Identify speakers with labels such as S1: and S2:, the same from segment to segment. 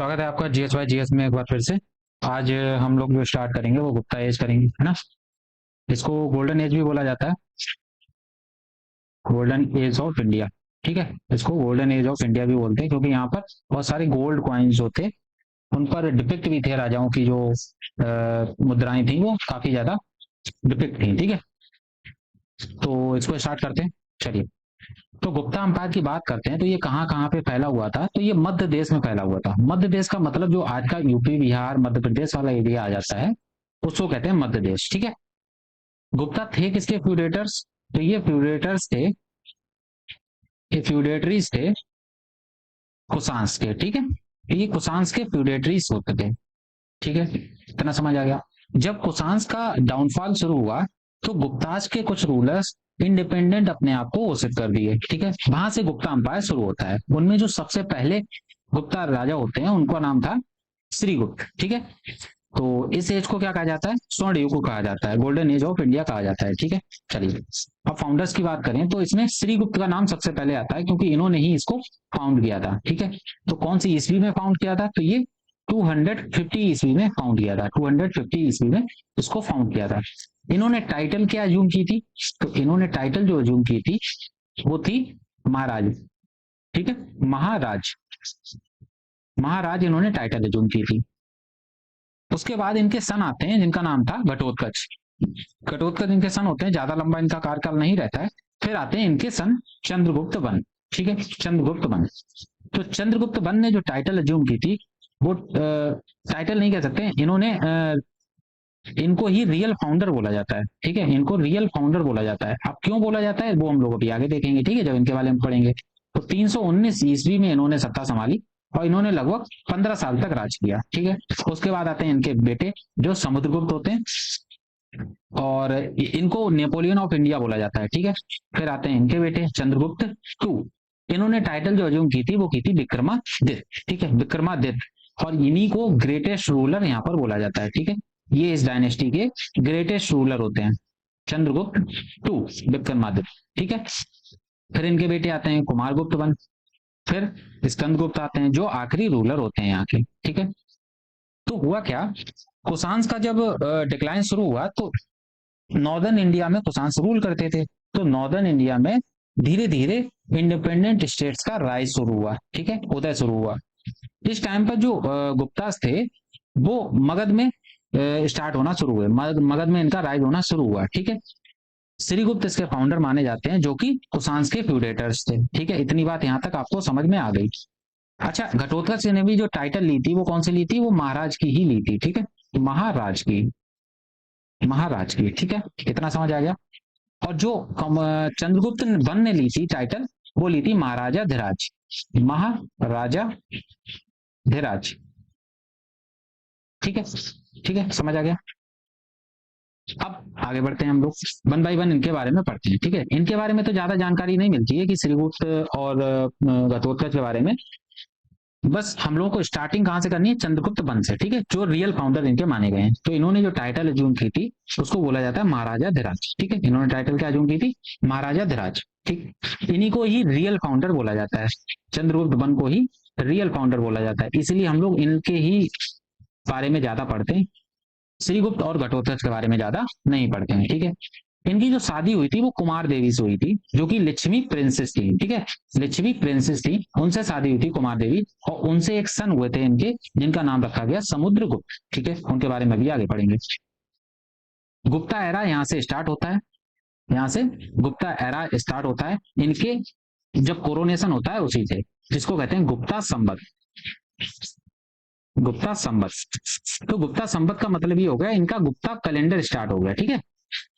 S1: स्वागत है आपका जीएस बाय जीएस में एक बार फिर से। आज हम लोग जो स्टार्ट करेंगे वो गुप्ता एज करेंगे, है ना। इसको गोल्डन एज भी बोला जाता है, गोल्डन एज ऑफ इंडिया। ठीक है, इसको गोल्डन एज ऑफ इंडिया भी बोलते हैं क्योंकि यहाँ पर बहुत सारे गोल्ड कॉइन्स जो थे उन पर डिपिक्ट भी थे, राजाओं की जो मुद्राएं थी वो काफी ज्यादा डिपिक्ट थी। ठीक है, तो इसको स्टार्ट करते हैं। चलिए, तो गुप्ता एम्पायर की बात करते हैं। तो ये कहाँ कहाँ पे फैला हुआ था? तो ये मध्य देश में फैला हुआ था। मध्य देश का मतलब जो आज का यूपी बिहार मध्य प्रदेश वाला एरिया आ जाता है उसको कहते हैं मध्य देश। ठीक है, गुप्ता थे किसके फ्यूडेटर्स? तो ये फ्यूडेटर्स थे, ये फ्यूडेटरीज थे कुषाण के। ठीक है, तो ये कुषाण के फ्यूडेटरीज होते थे। ठीक है, इतना समझ आ गया। जब कुषाण का डाउनफॉल शुरू हुआ तो गुप्ताज के कुछ रूलर्स इंडिपेंडेंट अपने आप को घोषित कर दिए। ठीक है, वहां से गुप्ता अंपायर शुरू होता है। उनमें जो सबसे पहले गुप्ता राजा होते हैं उनका नाम था श्रीगुप्त। ठीक है, तो इस एज को क्या कहा जाता है? स्वर्ण युग को कहा जाता है, गोल्डन एज ऑफ इंडिया कहा जाता है। ठीक है, चलिए अब फाउंडर्स की बात करें तो इसमें श्रीगुप्त का नाम सबसे पहले आता है क्योंकि इन्होंने ही इसको फाउंड किया था। ठीक है, तो कौन सी ईस्वी में फाउंड किया था? तो ये 250 ईस्वी में फाउंड किया था। 250 ईस्वी में इसको फाउंड किया था। इन्होंने टाइटल क्या अज्यूम की थी? तो इन्होंने टाइटल जो अज्यूम की थी वो थी महाराज। ठीक है, महाराज, महाराज इन्होंने टाइटल अज्यूम की थी। उसके बाद इनके सन आते हैं जिनका नाम था घटोत्कच। घटोत्कच इनके सन होते हैं, ज्यादा लंबा इनका कार्यकाल नहीं रहता है। फिर आते हैं इनके सन चंद्रगुप्त वन। ठीक है, चंद्रगुप्त वन। तो चंद्रगुप्त वन ने जो टाइटल अज्यूम की थी वो टाइटल नहीं कह सकते, इन्होंने इनको ही रियल फाउंडर बोला जाता है। ठीक है, इनको रियल फाउंडर बोला जाता है। अब क्यों बोला जाता है वो हम लोग अभी आगे देखेंगे। ठीक है, जब इनके बारे में पढ़ेंगे। तो 319 ईस्वी में इन्होंने सत्ता संभाली और इन्होंने लगभग 15 साल तक राज किया। ठीक है, उसके बाद आते हैं इनके बेटे जो समुद्रगुप्त होते हैं और इनको नेपोलियन ऑफ इंडिया बोला जाता है। ठीक है, फिर आते हैं इनके बेटे चंद्रगुप्त टू। इन्होंने टाइटल जो अज्यूम की थी वो की थी विक्रमादित्य। ठीक है, विक्रमादित्य, और इन्हीं को ग्रेटेस्ट रूलर यहाँ पर बोला जाता है। ठीक है, ये इस डायनेस्टी के ग्रेटेस्ट रूलर होते हैं, चंद्रगुप्त टू, विक्रमादित्य। ठीक है, फिर इनके बेटे आते हैं कुमारगुप्त वन, फिर स्कंदगुप्त आते हैं जो आखिरी रूलर होते हैं यहाँ के। ठीक है, तो हुआ क्या, कुषाण का जब डिक्लाइन शुरू हुआ तो नॉर्दर्न इंडिया में कुषाण रूल करते थे। तो नॉर्दर्न इंडिया में धीरे धीरे इंडिपेंडेंट स्टेट्स का राइज शुरू हुआ। ठीक है, उदय शुरू हुआ। इस टाइम पर जो गुप्तास थे वो मगध में स्टार्ट होना शुरू हुए, मगध में इनका राइज होना शुरू हुआ। ठीक है, श्रीगुप्त इसके फाउंडर माने जाते हैं जो कि कुषाण के फ्यूडेटर्स थे। ठीक है, इतनी बात यहां तक आपको समझ में आ गई। अच्छा, घटोत्कच ने भी जो टाइटल ली थी वो कौन सी ली थी? वो महाराज की ही ली थी। ठीक है, महाराज की, महाराज की। ठीक है, इतना समझ आ गया। और जो चंद्रगुप्त वन ने ली थी टाइटल वो ली थी महाराजा धिराज, महाराजा धिराज। ठीक है, ठीक है, समझ आ गया। अब आगे बढ़ते हैं हम लोग, वन बाय वन इनके बारे में पढ़ते हैं। ठीक है, इनके बारे में तो ज्यादा जानकारी नहीं मिलती है कि श्रीगुप्त और घटोत्कच के बारे में। बस हम लोगों को स्टार्टिंग कहां से करनी है? चंद्रगुप्त वन से। ठीक है, जो रियल फाउंडर इनके माने गए हैं। तो इन्होंने जो टाइटल अज्यूम की थी उसको बोला जाता है महाराजा धिराज। ठीक है, इन्होंने टाइटल क्या अज्यूम की थी? महाराजा धिराज। ठीक, इन्हीं को ही रियल फाउंडर बोला जाता है, चंद्रगुप्त वन को ही रियल फाउंडर बोला जाता है। इसलिए हम लोग इनके ही बारे में ज्यादा पढ़ते हैं, श्रीगुप्त और घटोत्कच के बारे में ज्यादा नहीं पढ़ते हैं। ठीक है, इनकी जो शादी हुई थी वो कुमार देवी से हुई थी जो कि लक्ष्मी प्रिंसेस थी। ठीक है, लक्ष्मी प्रिंसेस थी, उनसे शादी हुई थी कुमार देवी, और उनसे एक सन हुए थे इनके जिनका नाम रखा गया समुद्रगुप्त। ठीक है, उनके बारे में भी आगे पढ़ेंगे। गुप्ता एरा यहाँ से स्टार्ट होता है, यहाँ से गुप्ता एरा स्टार्ट होता है इनके जब कोरोनेशन होता है उसी से, जिसको कहते हैं गुप्ता संवत। गुप्ता संवत, तो गुप्ता संवत का मतलब ये हो गया इनका गुप्ता कैलेंडर स्टार्ट हो गया। ठीक है,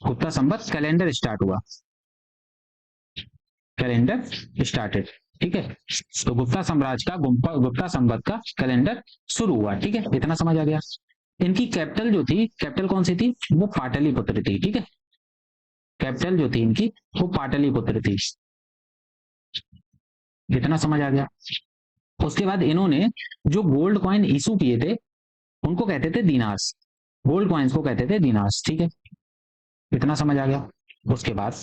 S1: गुप्ता संवत कैलेंडर स्टार्ट हुआ, कैलेंडर स्टार्टेड। ठीक है, तो गुप्ता साम्राज्य का गुप्ता संवत का कैलेंडर शुरू हुआ। ठीक है, इतना समझ आ गया। इनकी कैपिटल जो थी, कैपिटल कौन सी थी? वो पाटलिपुत्र थी। ठीक है, कैपिटल जो थी इनकी वो पाटलिपुत्र थी, इतना समझ आ गया। उसके बाद इन्होंने जो गोल्ड कॉइन इशू किए थे उनको कहते थे दीनार्स, गोल्ड कॉइन्स को कहते थे दीनार्स। ठीक है, इतना समझ आ गया। उसके बाद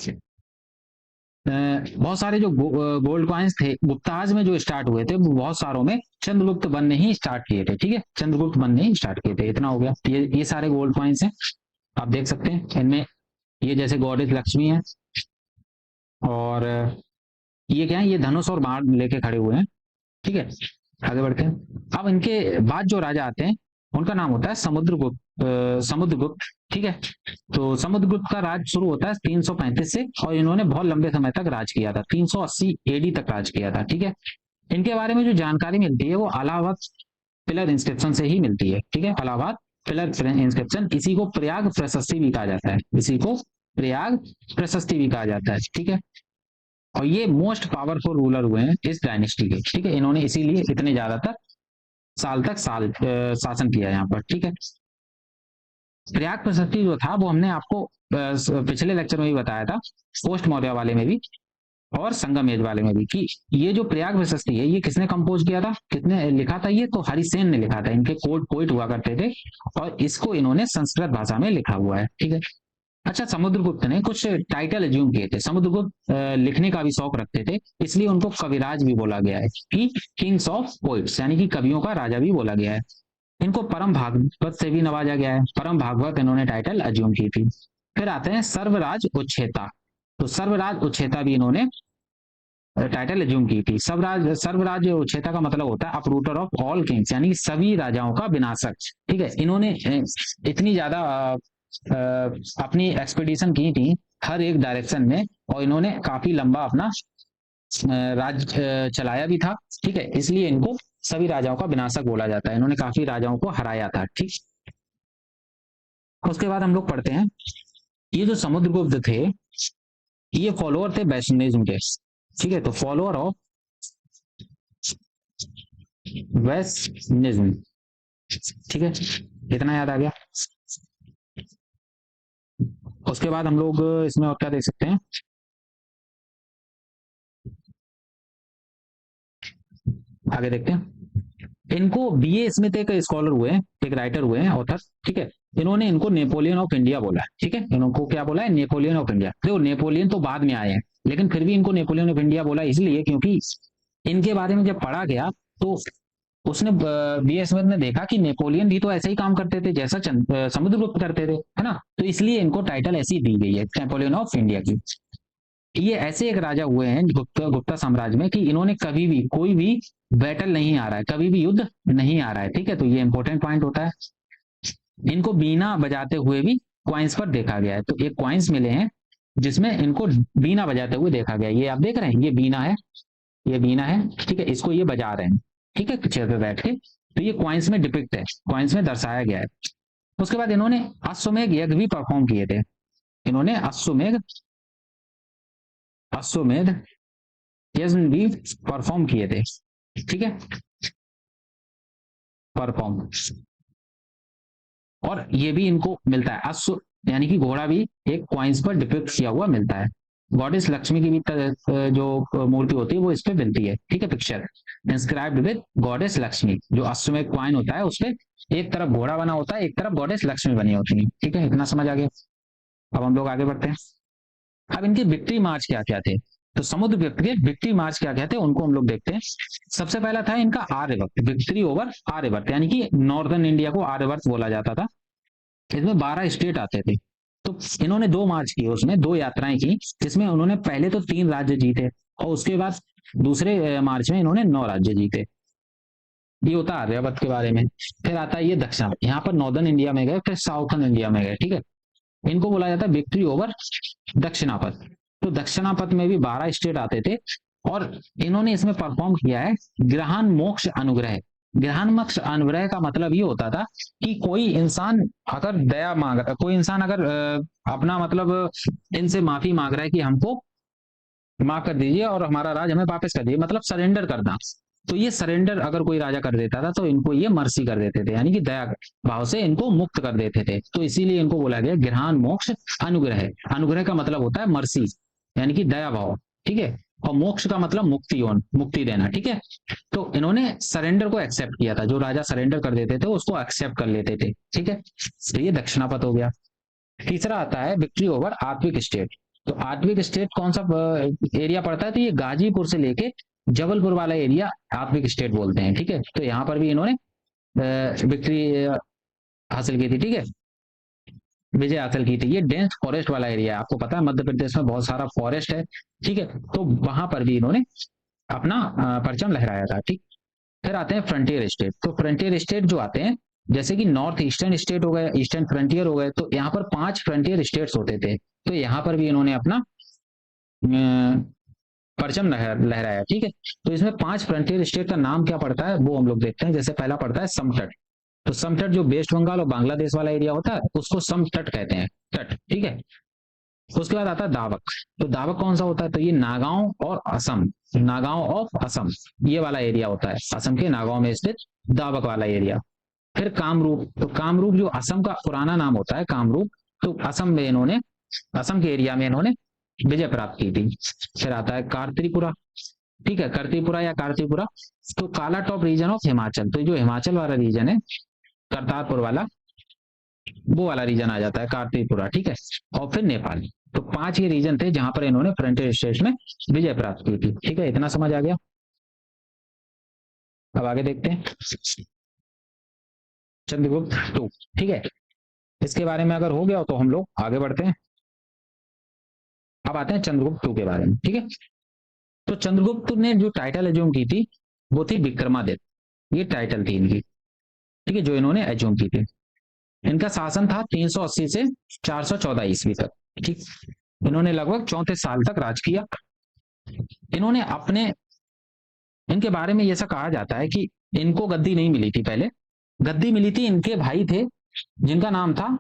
S1: बहुत सारे जो गोल्ड कॉइन्स थे गुप्ताज में जो स्टार्ट हुए थे वो बहुत सारों में चंद्रगुप्त वन ने ही स्टार्ट किए थे। ठीक है, चंद्रगुप्त वन ने ही स्टार्ट किए थे। इतना हो गया। ये सारे गोल्ड कॉइन्स हैं, आप देख सकते हैं इनमें। ये जैसे गॉडेस लक्ष्मी है, और ये क्या है, ये धनुष और बाण लेके खड़े हुए हैं। ठीक है, आगे बढ़ते हैं। अब इनके बाद जो राजा आते हैं उनका नाम होता है समुद्रगुप्त। समुद्रगुप्त। ठीक है, तो समुद्रगुप्त का राज शुरू होता है 335 से, और इन्होंने बहुत लंबे समय तक राज किया था, 380 एडी तक राज किया था। ठीक है, इनके बारे में जो जानकारी मिलती है वो अलाहाबाद पिलर इंस्क्रिप्शन से ही मिलती है। ठीक है, अलाहाबाद पिलर इंस्क्रिप्शन, इसी को प्रयाग प्रशस्ति भी कहा जाता है, इसी को प्रयाग प्रशस्ति भी कहा जाता है। ठीक है, और ये मोस्ट पावरफुल रूलर हुए हैं इस डायनेस्टी के। ठीक है, इन्होंने इसीलिए इतने ज्यादातर साल तक शासन किया यहाँ पर। ठीक है, प्रयाग प्रशस्ति जो था वो हमने आपको पिछले लेक्चर में भी बताया था, पोस्ट मौर्य वाले में भी और संगम एज वाले में भी, कि ये जो प्रयाग प्रशस्ति है ये किसने कंपोज किया था, किसने लिखा था, ये तो हरिसेन ने लिखा था। इनके कोर्ट पोइट हुआ करते थे, और इसको इन्होंने संस्कृत भाषा में लिखा हुआ है। ठीक है, अच्छा, समुद्रगुप्त ने कुछ टाइटल एज्यूम किए थे। समुद्रगुप्त लिखने का भी शौक रखते थे, इसलिए उनको कविराज भी बोला गया है, कि किंग्स ऑफ पोइट्स, यानी कि कवियों का राजा भी बोला गया है। इनको परम भागवत से भी नवाजा गया है, परम भागवत इन्होंने टाइटल एज्यूम की थी। फिर आते हैं सर्वराज उच्छेता। तो सर्वराज उच्छेता भी इन्होंने टाइटल एज्यूम की थी। सर्वराज उच्छेता का मतलब होता है अपरूटर ऑफ ऑल किंग्स, यानी सभी राजाओं का विनाशक। ठीक है, इन्होंने इतनी ज्यादा अपनी एक्सपीडिशन की थी हर एक डायरेक्शन में, और इन्होंने काफी लंबा अपना राज चलाया भी था। ठीक है, इसलिए इनको सभी राजाओं का विनाशक बोला जाता है। इन्होंने काफी राजाओं को हराया था। ठीक, उसके बाद हम लोग पढ़ते हैं, ये जो समुद्रगुप्त थे ये फॉलोअर थे वैष्णविज्म के। ठीक है, तो फॉलोअर ऑफ वैष्णविज्म। ठीक है, इतना याद आ गया। उसके बाद हम लोग इसमें और क्या देख सकते हैं, आगे देखते हैं। इनको बीए स्मिथ एक स्कॉलर हुए हैं, एक राइटर हुए हैं, ऑथर। ठीक है, इन्होंने इनको नेपोलियन ऑफ इंडिया बोला है। ठीक है, इनको क्या बोला है, नेपोलियन ऑफ इंडिया। देखो नेपोलियन तो बाद में आए हैं, लेकिन फिर भी इनको नेपोलियन ऑफ इंडिया बोला इसलिए क्योंकि इनके बारे में जब पढ़ा गया तो उसने बी स्मिथ ने देखा कि नेपोलियन भी तो ऐसे ही काम करते थे जैसा समुद्रगुप्त करते थे, है ना, तो इसलिए इनको टाइटल ऐसी दी गई है, नेपोलियन ऑफ इंडिया की। ये ऐसे एक राजा हुए हैं गुप्ता साम्राज्य में कि इन्होंने कभी भी कोई भी बैटल नहीं आ रहा है, कभी भी युद्ध नहीं आ रहा है। ठीक है, तो ये इंपॉर्टेंट पॉइंट होता है। इनको बीना बजाते हुए भी क्वाइंस पर देखा गया है, तो एक क्वाइंस मिले हैं जिसमें इनको बीना बजाते हुए देखा गया। ये आप देख रहे हैं, ये बीना है, ये बीना है। ठीक है, इसको ये बजा रहे हैं। ठीक है, चेयर पे बैठ के, तो ये क्वाइंस में डिपिक्ट है, क्वाइंस में दर्शाया गया है। उसके बाद इन्होंने अश्वमेध यज्ञ भी परफॉर्म किए थे। इन्होंने अश्वमेध अश्वमेध यज्ञ भी परफॉर्म किए थे। ठीक है, परफॉर्म, और ये भी इनको मिलता है अश्व, यानी कि घोड़ा भी एक क्वाइंस पर डिपिक्ट किया हुआ मिलता है। गॉडेस लक्ष्मी की भी जो मूर्ति होती है वो इस पे मिलती है। ठीक है, picture inscribed with goddess Lakshmi, जो अश्वमेध क्वाइन होता है उस पे एक तरफ घोड़ा बना होता है, एक तरफ गॉडेस लक्ष्मी बनी होती है। ठीक है, इतना समझ आ गया। अब हम लोग आगे बढ़ते हैं। अब इनके विक्ट्री मार्च क्या क्या थे, तो समुद्रगुप्त के विक्ट्री मार्च क्या क्या थे उनको हम लोग देखते हैं। सबसे पहला था इनका आर्यवर्त, विक्ट्री ओवर आर्यवर्त, यानी कि नॉर्दर्न इंडिया को आर्यवर्त बोला जाता था। इसमें 12 स्टेट आते थे, तो इन्होंने 2 मार्च किए, उसमें 2 यात्राएं की, जिसमें उन्होंने पहले तो 3 राज्य जीते, और उसके बाद दूसरे मार्च में इन्होंने 9 राज्य जीते। ये होता आर्यवर्त के बारे में। फिर आता है ये दक्षिण, यहाँ पर नॉर्दर्न इंडिया में गए, फिर साउथर्न इंडिया में गए। ठीक है, इनको बोला जाता है विक्ट्री ओवर दक्षिणापथ। तो दक्षिणापथ में भी 12 स्टेट आते थे, और इन्होंने इसमें परफॉर्म किया है ग्रहण मोक्ष अनुग्रह। ग्रहण मोक्ष अनुग्रह का मतलब ये होता था कि कोई इंसान अगर दया मांग, कोई इंसान अगर अपना मतलब इनसे माफी मांग रहा है कि हमको माफ कर दीजिए और हमारा राज हमें वापस कर दीजिए, मतलब सरेंडर करना, तो ये सरेंडर अगर कोई राजा कर देता था तो इनको ये मर्सी कर देते थे, यानी कि दया भाव से इनको मुक्त कर देते थे। तो इसीलिए इनको बोला गया ग्रहण मोक्ष अनुग्रह। अनुग्रह का मतलब होता है मर्सी, यानी कि दया भाव। ठीक है, और मोक्ष का मतलब मुक्ति देना। ठीक है, तो इन्होंने सरेंडर को एक्सेप्ट किया था, जो राजा सरेंडर कर देते थे उसको एक्सेप्ट कर लेते थे। ठीक है, तो ये दक्षिणापथ हो गया। तीसरा आता है विक्ट्री ओवर आत्विक स्टेट। तो आत्विक स्टेट कौन सा एरिया पड़ता है, तो ये गाजीपुर से लेके जबलपुर वाला एरिया आत्विक स्टेट बोलते हैं। ठीक है, तो यहाँ पर भी इन्होंने विक्ट्री हासिल की थी। ठीक है, विजय हासिल की थी। ये डेंस फॉरेस्ट वाला एरिया है, आपको पता है मध्य प्रदेश में बहुत सारा फॉरेस्ट है। ठीक है, तो वहां पर भी इन्होंने अपना परचम लहराया था। ठीक, फिर आते हैं फ्रंटियर स्टेट। तो फ्रंटियर स्टेट जो आते हैं, जैसे कि नॉर्थ ईस्टर्न स्टेट हो गए, ईस्टर्न फ्रंटियर हो गए, तो यहाँ पर 5 फ्रंटियर स्टेट्स होते थे। तो यहाँ पर भी इन्होंने अपना परचम लहराया। ठीक है, तो इसमें 5 फ्रंटियर स्टेट का नाम क्या पड़ता है वो हम लोग देखते हैं। जैसे पहला पड़ता है समतट। तो समतट जो वेस्ट बंगाल और बांग्लादेश वाला एरिया होता है उसको समतट कहते हैं, तट। ठीक है, उसके बाद आता है दावक। तो दावक कौन सा होता है, तो ये नागांव और असम, नागांव ऑफ असम, ये वाला एरिया होता है, असम के नागांव में स्थित दावक वाला एरिया। फिर कामरूप। तो कामरूप जो असम का पुराना नाम होता है कामरूप, तो असम में इन्होंने, असम के एरिया में इन्होंने विजय प्राप्त की थी। फिर आता है कारत्रिपुरा। ठीक है, करतीपुरा या कारतीपुरा, तो काला टॉप रीजन ऑफ हिमाचल। तो जो हिमाचल वाला रीजन है, करतारपुर वाला, वो वाला रीजन आ जाता है कारतीपुरा। ठीक है, और फिर नेपाल। तो 5 ये रीजन थे जहां पर इन्होंने फ्रंटियर स्टेट्स में विजय प्राप्त की थी। ठीक है, इतना समझ आ गया। अब आगे देखते हैं चंद्रगुप्त टू। ठीक है, इसके बारे में अगर हो गया तो हम लोग आगे बढ़ते हैं। अब आते हैं चंद्रगुप्त टू के बारे में। ठीक है, तो चंद्रगुप्त ने जो टाइटल एज्यूम की थी वो थी विक्रमादित्य, ये टाइटल थी इनकी। ठीक है, जो इन्होंने एज्यूम की थी। इनका शासन था 380 से 414 ईस्वी तक। ठीक, इन्होंने लगभग 34 साल तक राज किया। इन्होंने अपने, इनके बारे में ऐसा कहा जाता है कि इनको गद्दी नहीं मिली थी पहले, गद्दी मिली थी, इनके भाई थे जिनका नाम था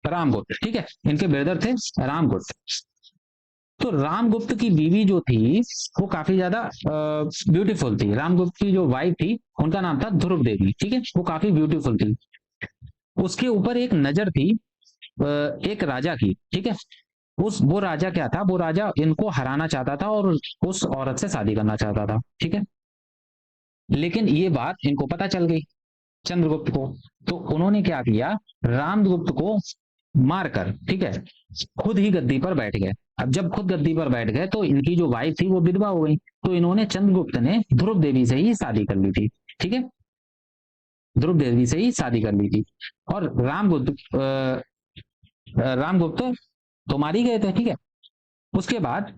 S1: रामगुप्त। ठीक है, इनके ब्रदर थे रामगुप्त। तो रामगुप्त की बीवी जो थी वो काफी ज्यादा ब्यूटीफुल थी। रामगुप्त की जो वाइफ थी उनका नाम था ध्रुव देवी। ठीक है, वो काफी ब्यूटीफुल थी। उसके ऊपर एक नजर थी एक राजा की। ठीक है, उस वो राजा क्या था, वो राजा इनको हराना चाहता था और उस औरत से शादी करना चाहता था। ठीक है, लेकिन ये बात इनको पता चल गई चंद्रगुप्त को। तो उन्होंने क्या किया, रामगुप्त को मारकर, ठीक है, खुद ही गद्दी पर बैठ गए। अब जब खुद गद्दी पर बैठ गए तो इनकी जो वाइफ थी वो विधवा हो गई। तो इन्होंने, चंद्रगुप्त ने ध्रुव देवी से ही शादी कर ली थी। ठीक है, ध्रुव देवी से ही शादी कर ली थी। और रामगुप्त तो मार ही गए थे। ठीक है, उसके बाद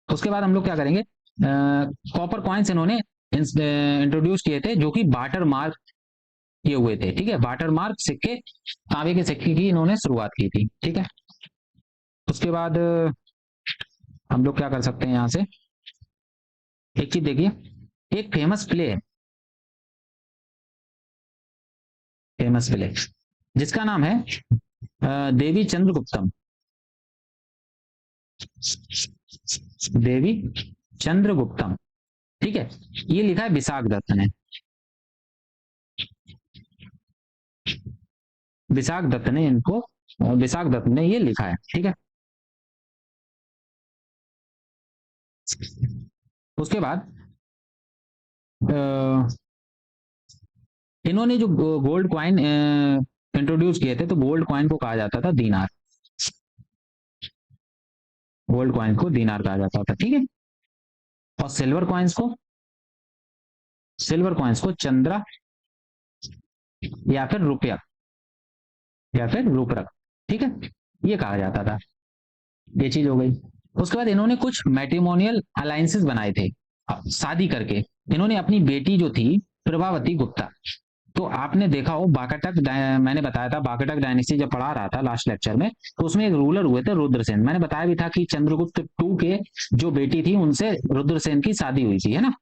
S1: उसके बाद हम लोग क्या करेंगे, कॉपर कॉइन्स इन्होंने इंट्रोड्यूस किए थे जो कि वाटर मार्क किए हुए थे। ठीक है, वाटर मार्क सिक्के, तांबे के सिक्के की इन्होंने शुरुआत की थी। ठीक है, उसके बाद हम लोग क्या कर सकते हैं, यहां से एक चीज देखिए, एक फेमस प्ले है, फेमस प्ले जिसका नाम है देवी चंद्रगुप्तम। देवी चंद्रगुप्तम। ठीक है, ये लिखा है विशाख दत्त ने, विशाख दत्त ने इनको, विशाख दत्त ने ये लिखा है। ठीक है, उसके बाद इन्होंने जो गोल्ड कॉइन इंट्रोड्यूस किए थे, तो गोल्ड कॉइन को कहा जाता था दीनार, गोल्ड कॉइन को दीनार कहा जाता था। ठीक है, और सिल्वर कॉइन्स को चंद्रा या फिर रुपया या फिर रूपरक। ठीक है, ये कहा जाता था। ये चीज हो गई। उसके बाद इन्होंने कुछ मैट्रिमोनियल अलायंसेस बनाए थे शादी करके। इन्होंने अपनी बेटी जो थी प्रभावती गुप्ता, तो आपने देखा हो बाकाटक, मैंने बताया था बाकाटक डायनेस्टी जब पढ़ा रहा था लास्ट लेक्चर में, तो उसमें एक रूलर हुए थे रुद्रसेन। मैंने बताया भी था कि चंद्रगुप्त टू के जो बेटी थी उनसे रुद्रसेन की शादी हुई थी, है ना,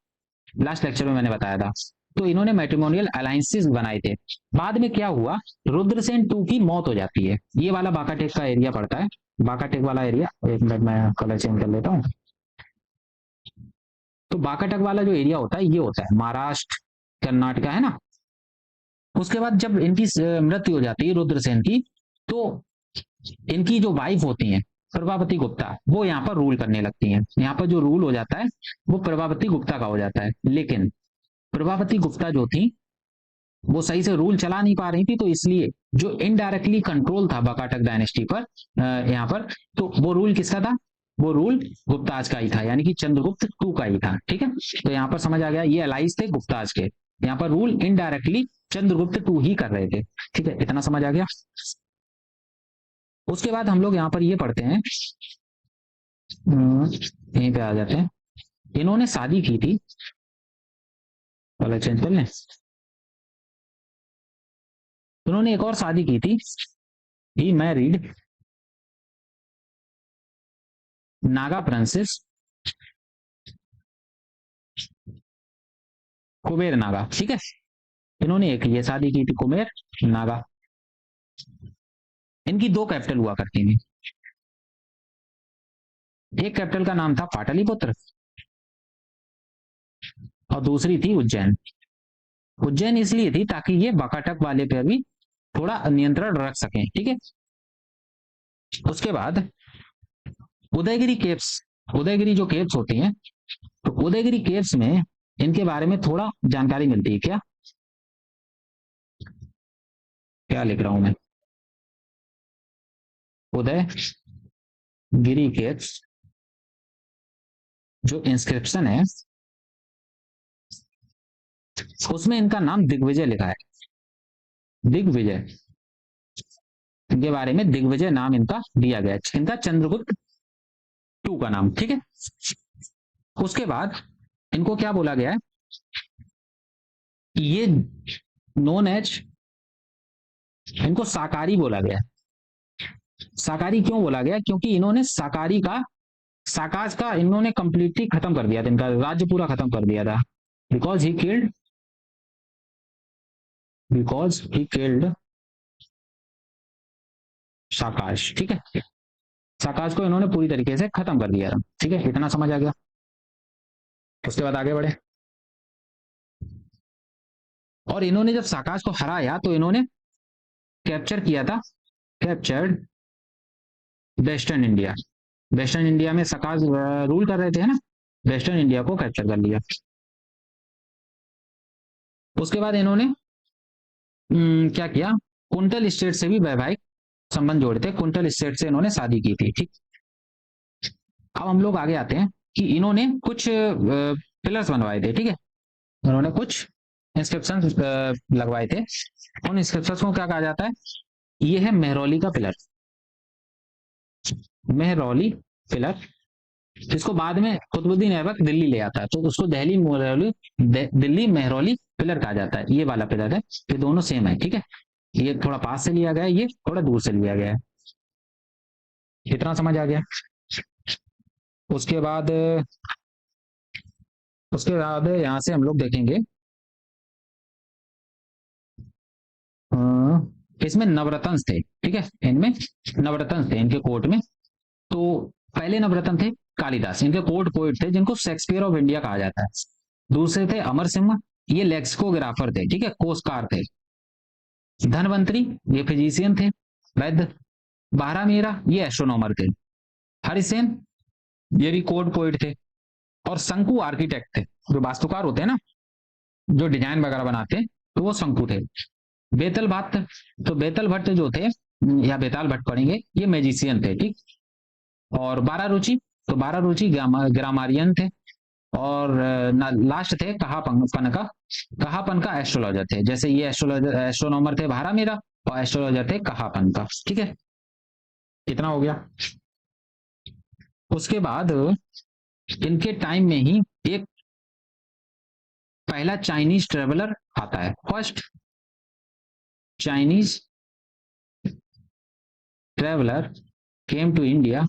S1: लास्ट लेक्चर में मैंने बताया था। तो इन्होंने मैट्रिमोनियल अलायंसेस बनाए थे। बाद में क्या हुआ, रुद्रसेन टू की मौत हो जाती है। ये वाला बाकाटेक का एरिया पड़ता है, बाकाटेक वाला एरिया, एक मिनट मैं कलर चेंज कर लेता हूँ। तो बाकाटक वाला जो एरिया होता है ये होता है महाराष्ट्र कर्नाटका, है ना। उसके बाद जब इनकी मृत्यु हो जाती है रुद्रसेन की, तो इनकी जो वाइफ होती हैं प्रभावती गुप्ता, वो यहाँ पर रूल करने लगती हैं। यहाँ पर जो रूल हो जाता है वो प्रभावती गुप्ता का हो जाता है। लेकिन प्रभावती गुप्ता जो थी वो सही से रूल चला नहीं पा रही थी, तो इसलिए जो इनडायरेक्टली कंट्रोल था बकाटक डायनेस्टी पर यहाँ पर, तो वो रूल किसका था? वो रूल गुप्ताज का ही था, यानी कि चंद्रगुप्त टू का ही था। ठीक है, तो यहाँ पर समझ आ गया, ये अलाइज थे गुप्ताज के, यहाँ पर रूल इनडायरेक्टली चंद्रगुप्त टू ही कर रहे थे। ठीक है, इतना समझ आ गया। उसके बाद हम लोग यहाँ पर ये पढ़ते हैं, यहीं पे आ जाते हैं। इन्होंने शादी की थी, वाला चेंज कर लें। उन्होंने एक और शादी की थी, he married Naga princess Kuber Naga. ठीक है, इन्होंने एक ये शादी की थी कुबेर नागा। इनकी दो कैपिटल हुआ करती थी, एक कैपिटल का नाम था पाटलिपुत्र और दूसरी थी उज्जैन। उज्जैन इसलिए थी ताकि ये बकाटक वाले पे भी थोड़ा नियंत्रण रख सकें। ठीक है, उसके बाद उदयगिरी केव्स, उदयगिरी जो केव्स होती हैं, तो उदयगिरी केव्स में इनके बारे में थोड़ा जानकारी मिलती है। क्या क्या लिख रहा हूं मैं? उदयगिरी केव्स जो इंस्क्रिप्शन है उसमें इनका नाम दिग्विजय लिखा है, दिग्विजय। इनके बारे में दिग्विजय नाम इनका दिया गया है, इनका चंद्रगुप्त टू का नाम। ठीक है, उसके बाद इनको क्या बोला गया है? ये नोन एज, इनको साकारी बोला गया है। साकारी क्यों बोला गया? क्योंकि इन्होंने साकारी का, साकाज का इन्होंने कंप्लीटली खत्म कर दिया था, इनका राज्य पूरा खत्म कर दिया था। Because he killed, because he killed Saakash. ठीक है, साकाश को इन्होंने पूरी तरीके से खत्म कर दिया था। ठीक है, इतना समझ आ गया। उसके बाद आगे बढ़े, और इन्होंने जब साकाश को हराया तो इन्होंने कैप्चर किया था, captured western India. Western India में साकाश रूल कर रहे थे ना, वेस्टर्न इंडिया को कैप्चर कर लिया। उसके बाद इन्होंने क्या किया? कुंतल स्टेट से भी वैवाहिक संबंध जोड़े थे, कुंतल स्टेट से इन्होंने शादी की थी। ठीक, अब हम लोग आगे आते हैं कि इन्होंने कुछ पिलर्स बनवाए थे। ठीक है, उन्होंने कुछ इंस्क्रिप्शन लगवाए थे। उन इंस्क्रिप्शन को क्या कहा जाता है? ये है मेहरौली का पिलर, मेहरौली पिलर, जिसको बाद में कुतुबुद्दीन ऐबक दिल्ली ले आता है, तो उसको दिल्ली मेहरौली, दिल्ली मेहरौली पिलर कहा जाता है। ये वाला पिलर है, ये दोनों सेम है। ठीक है, ये थोड़ा पास से लिया गया है, ये थोड़ा दूर से लिया गया है। इतना समझ आ गया। उसके बाद, उसके बाद यहाँ से हम लोग देखेंगे, इसमें नवरत्न थे। ठीक है, इनमें नवरत्न थे इनके कोर्ट में। तो पहले नवरत्न थे कालिदास, इनके कोर्ट पोइट थे जिनको शेक्सपियर ऑफ इंडिया कहा जाता है। दूसरे थे अमर सिंह, ये लेक्सिकोग्राफर थे। ठीक है, कोशकार थे। धनवंतरी, ये फिजिशियन थे, वैद्य। बारह मीरा, ये एस्ट्रोनॉमर थे। हरिसेन, ये भी कोर्ट पोइट थे। और शंकु आर्किटेक्ट थे, जो वास्तुकार होते हैं ना, जो डिजाइन वगैरह बनाते हैं, तो वो शंकु थे। बेतल भट्ट, तो बेतल भट्ट जो थे, या बेताल भट्ट पढ़ेंगे, ये मैजिशियन थे। ठीक, और बारह रुचि, तो बारह रुचि ग्रामारियन थे। और लास्ट थे कहापन का, कहापन का एस्ट्रोलॉजर थे। जैसे ये एस्ट्रोलॉजर, एस्ट्रोनॉमर थे भारा मीरा, और एस्ट्रोलॉजर थे कहापन का। ठीक है, कितना हो गया? उसके बाद इनके टाइम में ही एक पहला चाइनीज ट्रेवलर आता है, first Chinese traveller came to India,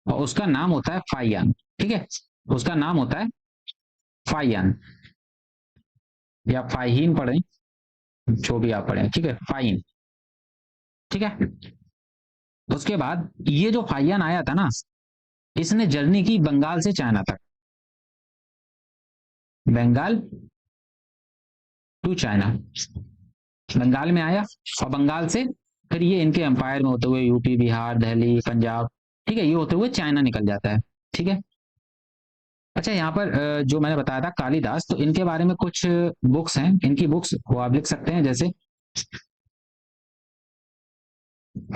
S1: और उसका नाम होता है फाइयान। ठीक है, उसका नाम होता है फाइयान, या फाइहीन पढ़े, जो भी आप पढ़े। ठीक है, फाइन। ठीक है, उसके बाद ये जो फाइयान आया था ना, इसने जर्नी की बंगाल से चाइना तक, बंगाल टू चाइना। बंगाल में आया, और बंगाल से फिर ये इनके एम्पायर में होते हुए यूपी, बिहार, दिल्ली, पंजाब, ठीक है, ये होते हुए चाइना निकल जाता है। ठीक है, अच्छा, यहाँ पर जो मैंने बताया था कालिदास, तो इनके बारे में कुछ बुक्स हैं, इनकी बुक्स वो आप लिख सकते हैं, जैसे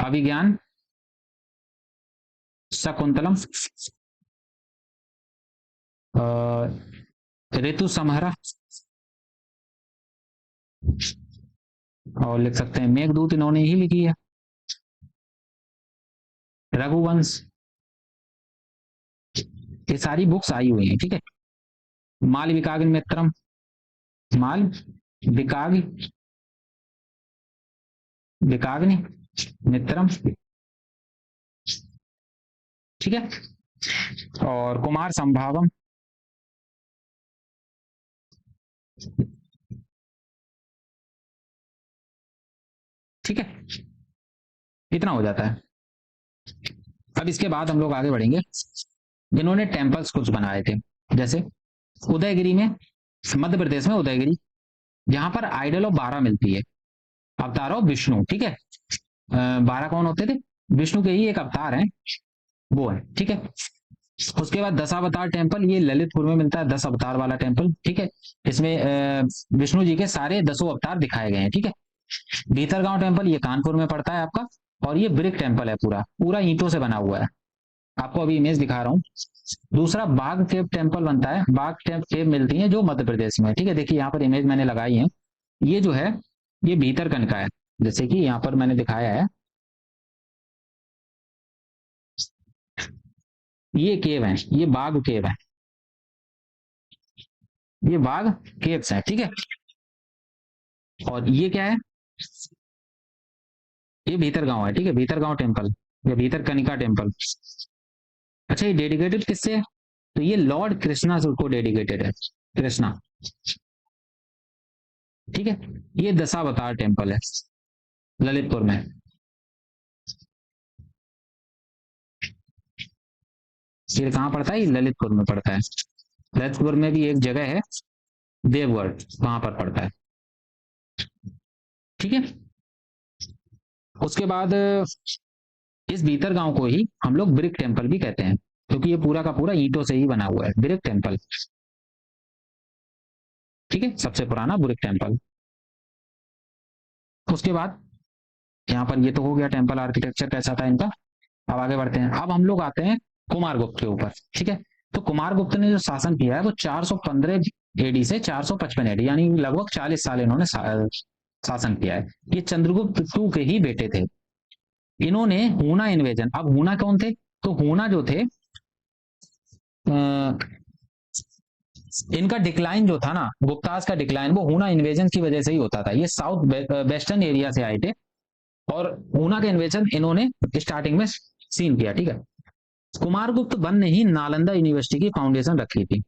S1: अभिज्ञान, शकुंतलम, ऋतु संहारा, और लिख सकते हैं मेघदूत, इन्होंने ही लिखी है, रघुवंश, ये सारी बुक्स आई हुई हैं, ठीक है। माल विकाग्नि मित्रम, माल विकाग्नि विकाग्नि मित्रम, ठीक है। और कुमार संभावम, ठीक है, इतना हो जाता है। अब इसके बाद हम लोग आगे बढ़ेंगे। जिन्होंने टेम्पल्स कुछ बनाए थे, जैसे उदयगिरी में, मध्य प्रदेश में उदयगिरी, जहां पर आइडल ऑफ 12 मिलती है, अवतार ऑफ विष्णु, ठीक है। 12 कौन होते थे? विष्णु के ही एक अवतार है, वो है, ठीक है। उसके बाद 10 अवतार टेम्पल, ये ललितपुर में मिलता है, 10 अवतार वाला टेम्पल, ठीक है। इसमें विष्णु जी के सारे 10 अवतार दिखाए गए हैं, ठीक है। भीतरगांव टेम्पल ये कानपुर में पड़ता है आपका, और ये ब्रिक टेम्पल है, पूरा पूरा ईंटों से बना हुआ है, आपको अभी इमेज दिखा रहा हूँ। दूसरा बाघ केव टेम्पल बनता है, बाघ केव मिलती है जो मध्य प्रदेश में, ठीक है। देखिए यहाँ पर इमेज मैंने लगाई है, ये जो है ये भीतरकनिका है, जैसे कि यहाँ पर मैंने दिखाया है, ये केव है, ये बाघ केव है, ये बाघ केव्स है, ठीक है। और ये क्या है? ये भीतरगांव है, ठीक है, भीतरगांव टेम्पल या भीतरकनिका टेम्पल। अच्छा, ये डेडिकेटेड किससे है? तो ये लॉर्ड कृष्णा से उसको डेडिकेटेड है, कृष्णा, ठीक है। ये दशावतार टेम्पल है ललितपुर में, ये कहाँ पड़ता है? ये ललितपुर में पड़ता है। ललितपुर में भी एक जगह है देवगढ़, वहां पर पड़ता है, ठीक है। उसके बाद इस भीतर गांव को ही हम लोग ब्रिक टेम्पल भी कहते हैं, क्योंकि ये पूरा का पूरा ईंटों से ही बना हुआ है, ब्रिक टेम्पल, ठीक है, सबसे पुराना ब्रिक टेम्पल। उसके बाद यहाँ पर ये तो हो गया टेम्पल आर्किटेक्चर कैसा था इनका। अब आगे बढ़ते हैं, अब हम लोग आते हैं कुमारगुप्त के ऊपर, ठीक है। तो कुमारगुप्त ने जो शासन किया है वो 415 एडी से 455 एडी, यानी लगभग 40 साल इन्होंने शासन किया है। ये चंद्रगुप्त टू के ही बेटे थे। इन्होंने हूना इन्वेजन, अब हूना कौन थे? तो हूना जो थे, इनका डिक्लाइन जो था ना, गुप्तास का डिक्लाइन, वो हूना इन्वेजन की वजह से ही होता था। ये साउथ वेस्टर्न एरिया से आए थे, और हूना का इन्वेजन इन्होंने स्टार्टिंग में सीन किया, ठीक है। कुमारगुप्त वन ने ही नालंदा यूनिवर्सिटी की फाउंडेशन रखी थी।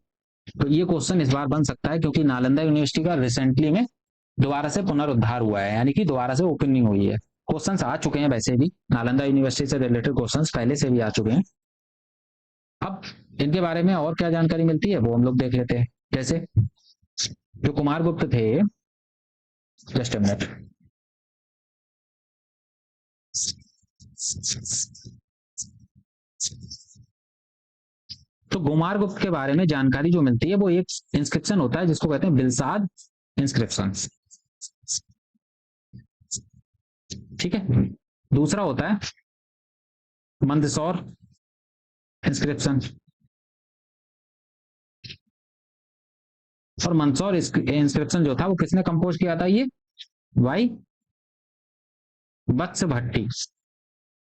S1: तो ये क्वेश्चन इस बार बन सकता है, क्योंकि नालंदा यूनिवर्सिटी का रिसेंटली में दोबारा से पुनरुद्धार हुआ है, यानी कि दोबारा से ओपनिंग हुई है। क्वेश्चंस आ चुके हैं वैसे भी, नालंदा यूनिवर्सिटी से रिलेटेड क्वेश्चंस पहले से भी आ चुके हैं। अब इनके बारे में और क्या जानकारी मिलती है वो हम लोग देख लेते हैं। जैसे जो कुमारगुप्त थे, जस्ट अ मिनट, तो कुमारगुप्त के बारे में जानकारी जो मिलती है वो एक इंस्क्रिप्शन होता है जिसको कहते हैं बिलसाद इंस्क्रिप्शन, ठीक है। दूसरा होता है मंदसौर इंस्क्रिप्शन, और मंदसौर इंस्क्रिप्शन जो था वो किसने कंपोज किया था? ये वाई वत्स भट्टी,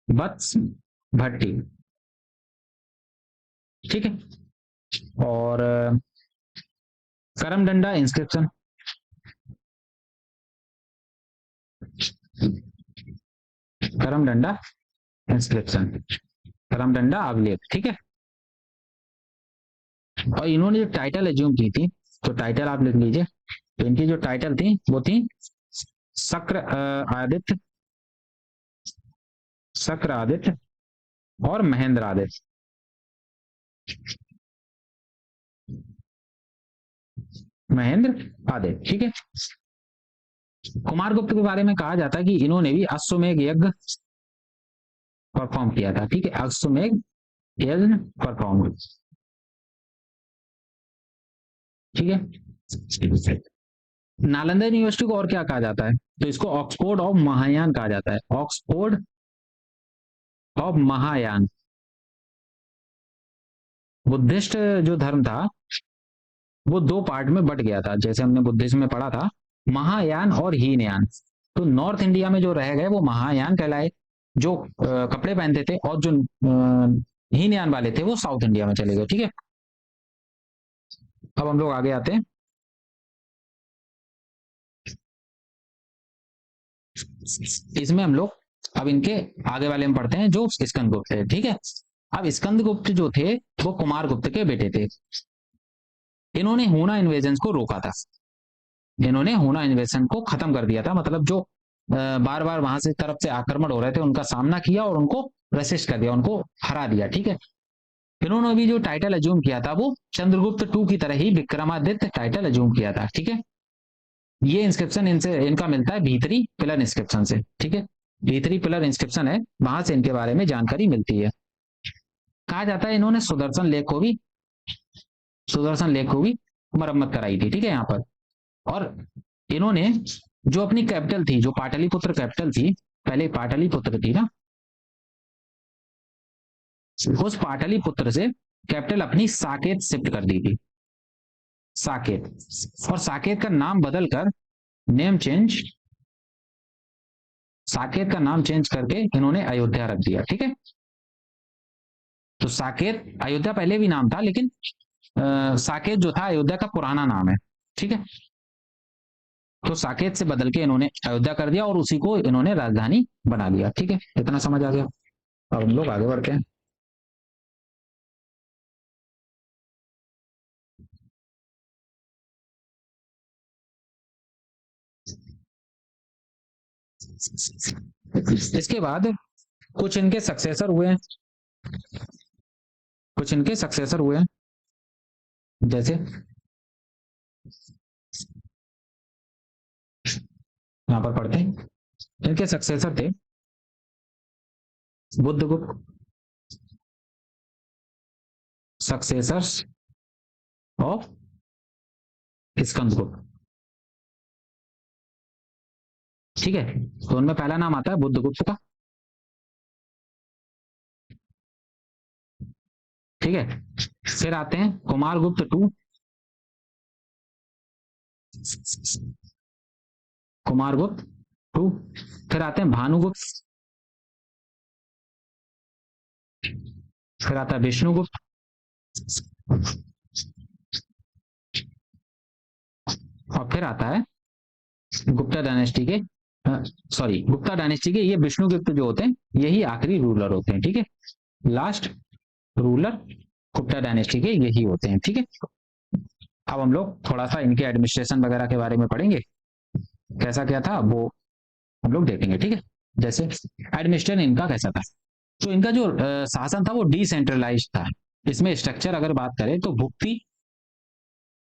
S1: वत्स भट्टी, ठीक है। और करमडंडा इंस्क्रिप्शन, करमडंडा इंस्क्रिप्शन, करमडंडा अभिलेख, ठीक है। और इन्होंने जो टाइटल एज्यूम की थी, तो टाइटल आप लिख लीजिए। तो इनकी जो टाइटल थी वो थी शक्र आदित्य, शक्र आदित्य और महेंद्र आदित्य, महेंद्र आदित्य, ठीक है। कुमारगुप्त के बारे में कहा जाता है कि इन्होंने भी अश्वमेघ यज्ञ परफॉर्म किया था, ठीक है, अश्वमेघ यज्ञ परफॉर्म, ठीक है। नालंदा यूनिवर्सिटी को और क्या कहा जाता है? तो इसको ऑक्सफोर्ड ऑफ महायान कहा जाता है, ऑक्सफोर्ड ऑफ महायान। बुद्धिस्ट जो धर्म था वो दो पार्ट में बट गया था, जैसे हमने बुद्धिज्म में पढ़ा था, महायान और हीनयान। तो नॉर्थ इंडिया में जो रह गए वो महायान कहलाए, जो कपड़े पहनते थे, और जो हीनयान वाले थे वो साउथ इंडिया में चले गए। ठीक है, अब हम लोग आगे आते हैं। इसमें हम लोग अब इनके आगे वाले में पढ़ते हैं जो स्कंद गुप्त है। ठीक है, अब स्कंद गुप्त जो थे वो कुमार गुप्त के बेटे थे। इन्होंने हूना इन्वेजन को रोका था, इन्होंने हूना इन्वेजन को खत्म कर दिया था, मतलब जो बार बार वहां से तरफ से आक्रमण हो रहे थे उनका सामना किया और उनको रेसिस्ट कर दिया, उनको हरा दिया। ठीक है, इन्होंने भी जो टाइटल अज्यूम किया था वो चंद्रगुप्त टू की तरह ही विक्रमादित्य टाइटल अज्यूम किया था। ठीक है, ये इंस्क्रिप्शन इनसे इनका मिलता है भीतरी पिलर इंस्क्रिप्शन से। ठीक है, भीतरी पिलर इंस्क्रिप्शन है, वहां से इनके बारे में जानकारी मिलती है। कहा जाता है इन्होंने सुदर्शन लेक को भी मरम्मत कराई थी। ठीक है, यहाँ पर, और इन्होंने जो अपनी कैपिटल थी, जो पाटलिपुत्र कैपिटल थी, पहले पाटलिपुत्र थी ना, उस पाटलिपुत्र से कैपिटल अपनी साकेत शिफ्ट कर दी थी, साकेत। और साकेत का नाम बदलकर, नेम चेंज, साकेत का नाम चेंज करके इन्होंने अयोध्या रख दिया। ठीक है, तो साकेत, अयोध्या पहले भी नाम था, लेकिन साकेत जो था अयोध्या का पुराना नाम है। ठीक है, तो साकेत से बदल के इन्होंने अयोध्या कर दिया और उसी को इन्होंने राजधानी बना लिया। ठीक है, इतना समझ आ गया। अब हम लोग आगे बढ़ते हैं। इसके बाद कुछ इनके सक्सेसर हुए हैं, कुछ इनके सक्सेसर हुए हैं, जैसे यहां पर पढ़ते हैं। इनके सक्सेसर थे बुद्धगुप्त, सक्सेसर्स ऑफ स्कंदगुप्त। ठीक है, तो उनमें पहला नाम आता है बुद्धगुप्त का। ठीक है, फिर आते हैं कुमार गुप्त टू, कुमार गुप्त टू। फिर आते हैं भानुगुप्त, फिर आता है विष्णुगुप्त, और फिर आता है गुप्ता डायनेस्टी के, सॉरी, गुप्ता डायनेस्टी के ये विष्णुगुप्त जो होते हैं यही आखिरी रूलर होते हैं। ठीक है, लास्ट रूलर गुप्ता डायनेस्टी के यही होते हैं। ठीक है, अब हम लोग थोड़ा सा इनके एडमिनिस्ट्रेशन वगैरह के बारे में पढ़ेंगे, कैसा क्या था वो हम लोग देखेंगे। ठीक है, जैसे एडमिनिस्ट्रेशन इनका कैसा था, तो इनका जो शासन था वो डिसेंट्रलाइज था। इसमें स्ट्रक्चर अगर बात करें तो भुक्ति,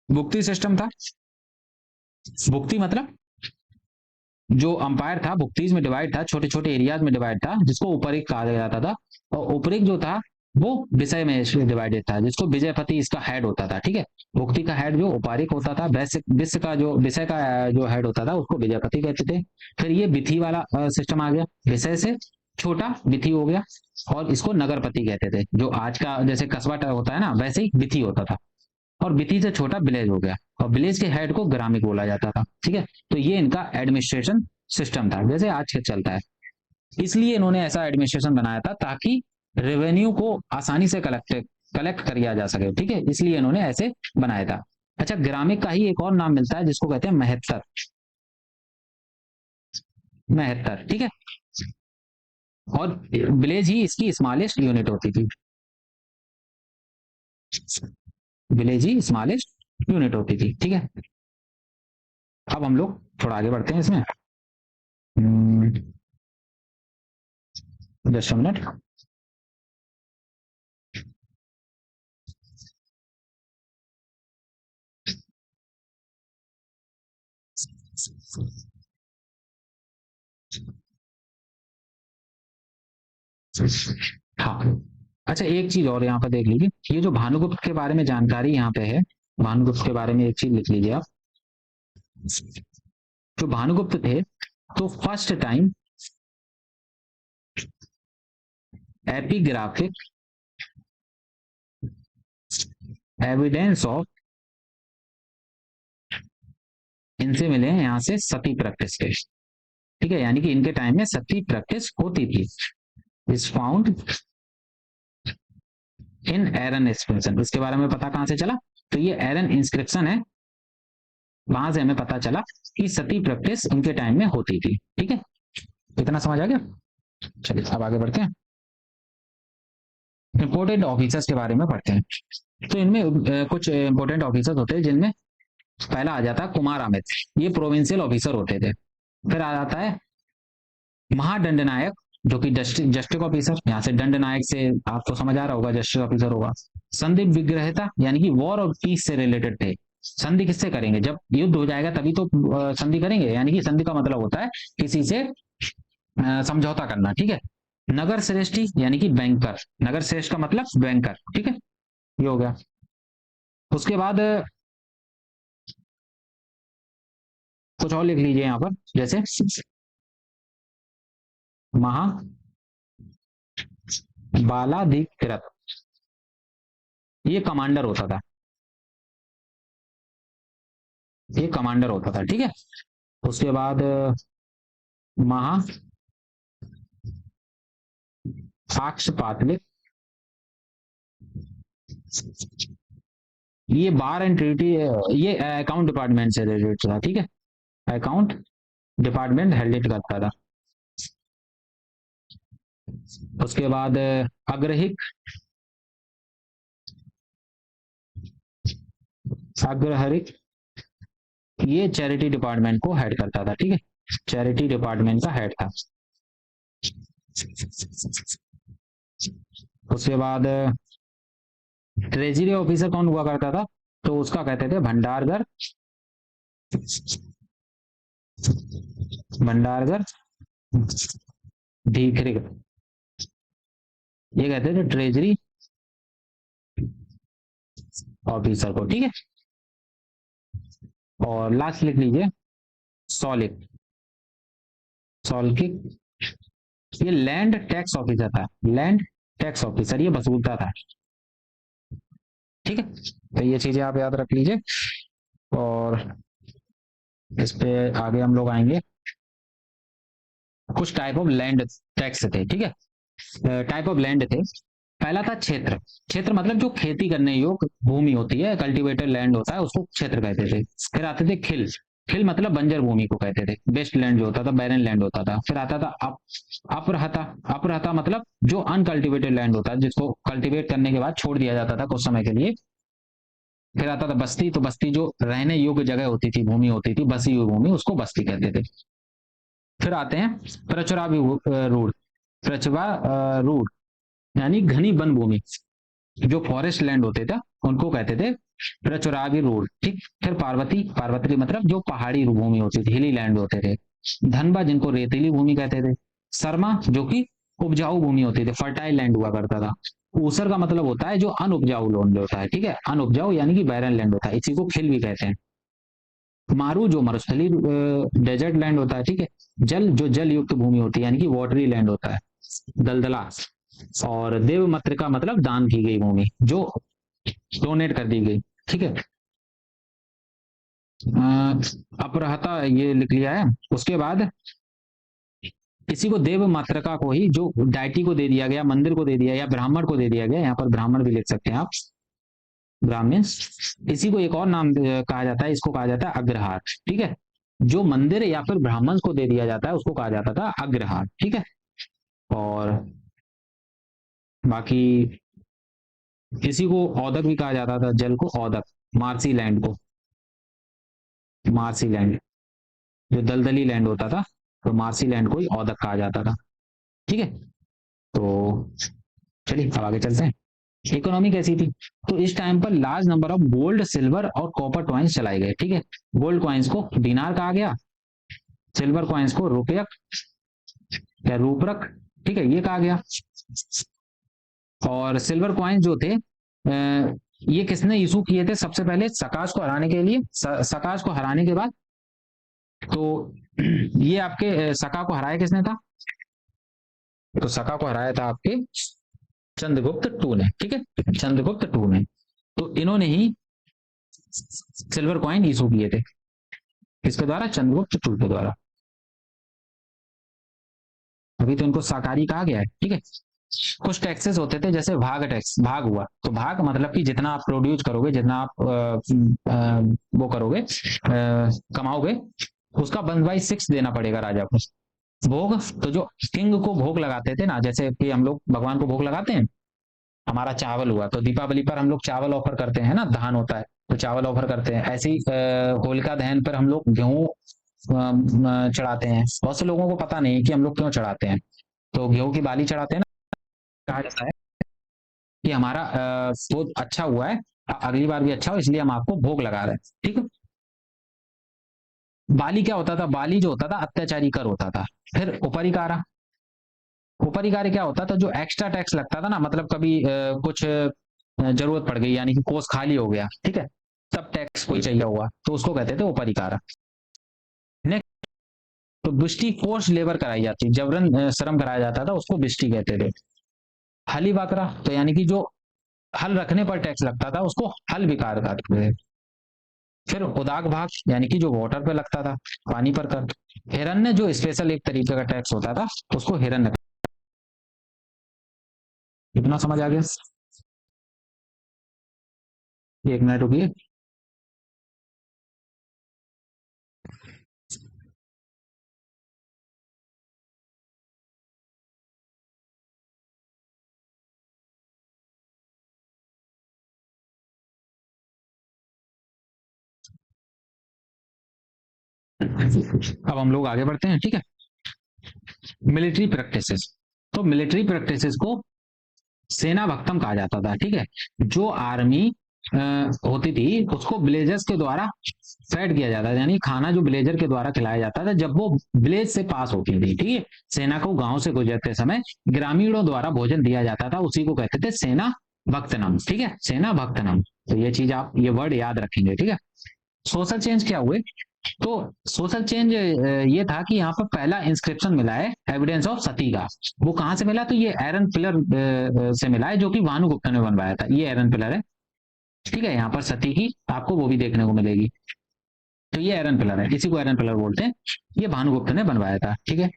S1: भुक्ति सिस्टम था। भुक्ति मतलब जो अंपायर था भुक्तीज में डिवाइड था, छोटे छोटे एरियाज में डिवाइड था, जिसको उपरिक कहा जाता था। और उपरिक जो था वो विषय में डिवाइडेड था, जिसको विजयपति इसका हेड होता था। ठीक है, भुक्ति का हेड जो उपारिक होता था, वैश्य विश्व का जो विषय का जो हेड होता था उसको विजयपति कहते थे। फिर ये विधि वाला सिस्टम आ गया, विषय से छोटा विधि हो गया, और इसको नगरपति कहते थे। जो आज का जैसे कस्बा होता है ना, वैसे ही विधि होता था। और विधि से छोटा विलेज हो गया, और विलेज के हेड को ग्रामीण बोला जाता था। ठीक है, तो ये इनका एडमिनिस्ट्रेशन सिस्टम था, जैसे आज के चलता है। इसलिए इन्होंने ऐसा एडमिनिस्ट्रेशन बनाया था ताकि रेवेन्यू को आसानी से कलेक्ट कलेक्ट किया जा सके। ठीक है, इसलिए इन्होंने ऐसे बनाया था। अच्छा, ग्रामीण का ही एक और नाम मिलता है जिसको कहते हैं महत्तर, महत्तर। ठीक है, और विलेज ही इसकी स्मॉलेस्ट यूनिट होती थी, विलेज ही स्मॉलेस्ट यूनिट होती थी। ठीक है, अब हम लोग थोड़ा आगे बढ़ते हैं इसमें। Just minute. हाँ, अच्छा एक चीज और यहाँ पर देख लीजिए, ये जो भानुगुप्त के बारे में जानकारी यहाँ पे है, भानुगुप्त के बारे में एक चीज लिख लीजिए आप। जो भानुगुप्त थे, तो first time epigraphic evidence of, इनसे मिले हैं यहाँ से सती प्रैक्टिस के। ठीक है, यानी कि इनके टाइम में सती प्रैक्टिस होती थी। Is found in Eran inscription. इसके बारे में पता कहां से चला? तो ये एरन इंस्क्रिप्शन है, वहां से हमें पता चला कि सती प्रैक्टिस उनके टाइम में होती थी। ठीक है, इतना समझ आ गया? चलिए अब आगे बढ़ते हैं, इंपोर्टेंट ऑफिसर्स के बारे में पढ़ते हैं। तो इनमें कुछ इंपोर्टेंट ऑफिसर्स होते हैं, जिनमें पहला आ जाता है कुमार अमित, ये प्रोविंशियल ऑफिसर होते थे। फिर आ जाता है महादंडनायक, जो कि जस्टिस ऑफिसर, यहाँ से दंड नायक से आपको समझ आ रहा होगा जस्टिस ऑफिसर होगा। संधि विग्रहता, यानी कि वॉर और पीस से रिलेटेड थे। संधि किससे करेंगे? जब युद्ध हो जाएगा तभी तो संधि करेंगे, यानी कि संधि का मतलब होता है किसी से समझौता करना। ठीक है, नगर श्रेष्ठी यानी कि बैंकर, नगर श्रेष्ठ का मतलब बैंकर। ठीक है, ये हो गया। उसके बाद कुछ और लिख लीजिए यहाँ पर, जैसे महा बालाधिकृत, ये कमांडर होता था, ये कमांडर होता था। ठीक है, उसके बाद महा साक्ष्यपातलिक, ये बार एंड ट्रिटी, ये अकाउंट डिपार्टमेंट से रिलेटेड था। ठीक है, अकाउंट डिपार्टमेंट हेल्ड करता था। उसके बाद अग्रहिक, अग्रहरिक, ये चैरिटी डिपार्टमेंट को हेड करता था। ठीक है, चैरिटी डिपार्टमेंट का हेड था। उसके बाद ट्रेजरी ऑफिसर कौन हुआ करता था? तो उसका कहते थे भंडारगर, भंडारगर धीखरिक, ये कहते थे ट्रेजरी ऑफिसर को। ठीक है, और लास्ट लिख लीजिए सॉलिक, सॉल्किक, ये लैंड टैक्स ऑफिसर था, लैंड टैक्स ऑफिसर, ये वसूलता था। ठीक है, तो ये चीजें आप याद रख लीजिए, और इस पे आगे हम लोग आएंगे। कुछ टाइप ऑफ लैंड टैक्स थे। ठीक है, टाइप ऑफ लैंड थे। पहला था क्षेत्र, क्षेत्र मतलब जो खेती करने योग्य भूमि होती है, कल्टीवेटेड लैंड होता है, उसको क्षेत्र कहते थे। फिर आते थे खिल, खिल मतलब बंजर भूमि को कहते थे, बेस्ट लैंड जो होता था, बैरन लैंड होता था। फिर आता था अपरहता, अपरहता मतलब जो अनकल्टिवेटेड लैंड होता है, जिसको कल्टीवेट करने के बाद छोड़ दिया जाता था कुछ समय के लिए। फिर आता था बस्ती, तो बस्ती जो रहने योग्य जगह होती थी, भूमि होती थी, बसी हुई भूमि, उसको बस्ती कहते थे। फिर आते हैं प्रचुरा रूढ़, प्रचुरा रूढ़ यानी घनी वन भूमि, जो फॉरेस्ट लैंड होते थे उनको कहते थे प्रचुरावी रोड। ठीक, फिर पार्वती, पार्वती मतलब जो पहाड़ी भूमि होती थी, हिली लैंड होते थे। धनबा, जिनको रेतीली भूमि कहते थे। शर्मा, जो कि उपजाऊ भूमि होती थी, फर्टाइल लैंड हुआ करता था। ऊसर का मतलब होता है जो अनउपजाऊ लैंड होता है। ठीक है, अनउपजाऊ यानी कि बैरन लैंड होता है, इसी को खिल भी कहते हैं। मारू, जो मरुस्थली डेजर्ट लैंड होता है। ठीक है, जल, जो जल युक्त भूमि होती है, यानी कि वाटरी लैंड होता है। दलदला, और देवमत्र का मतलब दान की गई भूमि, जो डोनेट कर दी गई। ठीक है, अपरहता ये लिख लिया है। उसके बाद किसी को देव मात्रका को ही, जो डायटी को दे दिया गया, मंदिर को दे दिया, या ब्राह्मण को दे दिया गया, यहाँ पर ब्राह्मण भी लिख सकते हैं आप, ब्राह्मण्स। इसी को एक और नाम कहा जाता है, इसको कहा जाता है अग्रहार। ठीक है, जो मंदिर या फिर ब्राह्मण को दे दिया जाता है उसको कहा जाता था अग्रहार। ठीक है, और बाकी किसी को औदक भी कहा जाता था, जल को औदक, मार्सी लैंड को, मार्सी लैंड, जो दलदली लैंड होता था, तो मार्सी लैंड को ही औदक कहा जाता था। ठीक है, तो चलिए अब आगे चलते हैं। इकोनॉमी कैसी थी? तो इस टाइम पर large number of gold, silver और कॉपर कॉइन्स चलाए गए। ठीक है, गोल्ड कॉइन्स को दिनार कहा गया, सिल्वर कॉइन्स को रुपयक या रूपरक, ठीक है, ये कहा गया। और सिल्वर कॉइन्स जो थे ये किसने इशू किए थे सबसे पहले? सकाश को हराने के लिए, सकाश को हराने के बाद, तो ये आपके सका को हराया किसने था? तो सका को हराया था आपके चंद्रगुप्त टू ने, ठीक है, चंद्रगुप्त टू ने। तो इन्होंने ही सिल्वर कॉइन इशू किए थे, किसके द्वारा? चंद्रगुप्त टू के द्वारा। अभी तो इनको साकारी कहा गया है, ठीक है। कुछ टैक्सेस होते थे, जैसे भाग टैक्स, भाग हुआ तो भाग मतलब कि जितना आप प्रोड्यूस करोगे, जितना आप वो करोगे, कमाओगे, उसका 1/6 देना पड़ेगा राजा को। भोग, तो जो किंग को भोग लगाते थे ना, जैसे कि हम लोग भगवान को भोग लगाते हैं, हमारा चावल हुआ तो दीपावली पर हम लोग चावल ऑफर करते हैं ना, धान होता है तो चावल ऑफर करते हैं। ऐसे ही होलिका दहन पर हम लोग गेहूं चढ़ाते हैं। बहुत से लोगों को पता नहीं कि हम लोग क्यों चढ़ाते हैं। तो गेहूं की बाली चढ़ाते हैं ना, कहा जाता है कि हमारा वो अच्छा हुआ है, अगली बार भी अच्छा हो, इसलिए हम आपको भोग लगा रहे हैं, ठीक है। बाली क्या होता था? बाली जो होता था अत्याचारी कर होता था। फिर उपरिकारा, उपरिकार्य क्या होता था? जो एक्स्ट्रा टैक्स लगता था ना, मतलब कभी कुछ जरूरत पड़ गई, यानी कि कोष खाली हो गया, ठीक है, तब टैक्स कोई चाहिए हुआ, तो उसको कहते थे उपरिकारा। नेक्स्ट, तो बिष्टी फोर्स लेबर कराई जाती, जबरन श्रम कराया जाता था, उसको बिष्टी कहते थे। हली बाकरा, तो यानी कि जो हल रखने पर टैक्स लगता था, उसको हल विकार कहते थे। फिर उदाग भाग, यानी कि जो वाटर पे लगता था, पानी पर कर। हिरण्य, जो स्पेशल एक तरीके का टैक्स होता था, उसको हिरण्य। इतना समझ आ गया? एक मिनट रुकिए। अब हम लोग आगे बढ़ते हैं, ठीक है। मिलिट्री प्रैक्टिसेस, तो मिलिट्री प्रैक्टिसेस को सेना भक्तम कहा जाता था, ठीक है। जो आर्मी होती थी, उसको विलेजर्स के द्वारा फेड किया जाता था, यानी खाना जो विलेजर के द्वारा खिलाया जाता था जब वो विलेज से पास होती थी, ठीक है। सेना को गांव से गुजरते समय ग्रामीणों द्वारा भोजन दिया जाता था, उसी को कहते थे सेना भक्तनम, ठीक है, सेना भक्तनम। तो ये चीज आप ये वर्ड याद रखेंगे, ठीक है। सोशल चेंज क्या हुए? तो सोशल चेंज ये था कि यहाँ पर पहला इंस्क्रिप्शन मिला है, एविडेंस ऑफ सती का। वो कहाँ से मिला? तो ये एरन पिलर से मिला है, जो कि भानुगुप्त ने बनवाया था। ये एरन पिलर है, ठीक है। यहाँ पर सती की आपको वो भी देखने को मिलेगी। तो ये एरन पिलर है, इसी को एरन पिलर बोलते हैं। ये भानुगुप्त ने बनवाया था, ठीक है।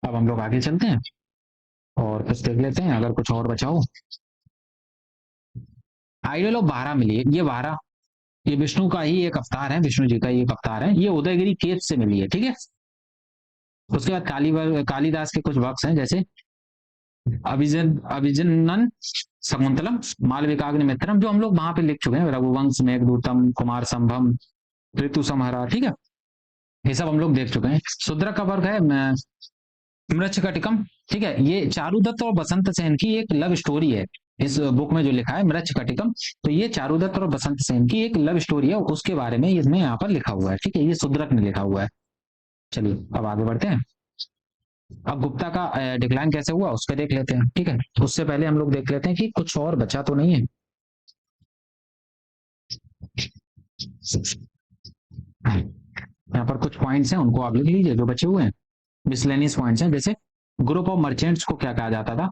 S1: अब हम लोग आगे चलते हैं और कुछ देख लेते हैं, अगर कुछ और बचा हो। आइडल ऑफ बारह मिली है, ये बारह, ये विष्णु का ही एक अवतार है, विष्णु जी का ही एक अवतार है। ये उदयगिरी केव से मिली है, ठीक है। उसके बाद कालिदास के कुछ वर्क्स हैं, जैसे अभिजनन शकुंतलम, मालविकाग्नि मित्रम, जो हम लोग वहां पे लिख चुके हैं, रघुवंश, मेघदूतम, कुमार संभव, ऋतु संहरा, ठीक है। ये सब हम लोग देख चुके हैं। शूद्र का वर्ग है मृच्छकटिकम, ठीक है। ये चारुदत्त और बसंत सेन की एक लव स्टोरी है। इस बुक में जो लिखा है मृच्छकटिकम, तो ये चारुदत्त और बसंत सेन की एक लव स्टोरी है, उसके बारे में इसमें यहाँ पर लिखा हुआ है, ठीक है। ये शूद्रक ने लिखा हुआ है। चलिए अब आगे बढ़ते हैं। अब गुप्ता का डिक्लाइन कैसे हुआ उसका देख लेते हैं, ठीक है। उससे पहले हम लोग देख लेते हैं कि कुछ और बचा तो नहीं है। यहाँ पर कुछ पॉइंट्स हैं, उनको आप लिख लीजिए जो बचे हुए हैं। मिसलेनियस पॉइंट्स हैं, जैसे ग्रुप ऑफ मर्चेंट्स को क्या कहा जाता था?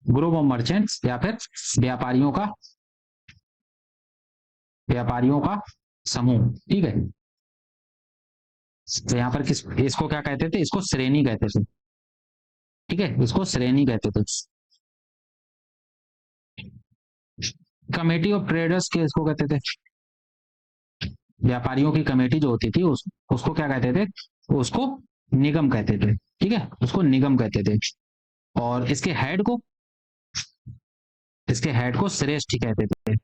S1: ग्रुप ऑफ मर्चेंट्स, या फिर व्यापारियों का, व्यापारियों का समूह, ठीक है। तो यहाँ पर किस, इसको क्या कहते थे? इसको श्रेणी कहते थे, ठीक है, इसको श्रेणी कहते थे। कमेटी ऑफ ट्रेडर्स के इसको कहते थे, व्यापारियों की कमेटी जो होती थी उसको क्या कहते थे? उसको निगम कहते थे, ठीक है, उसको निगम कहते थे। और इसके हेड को श्रेष्ठ कहते थे।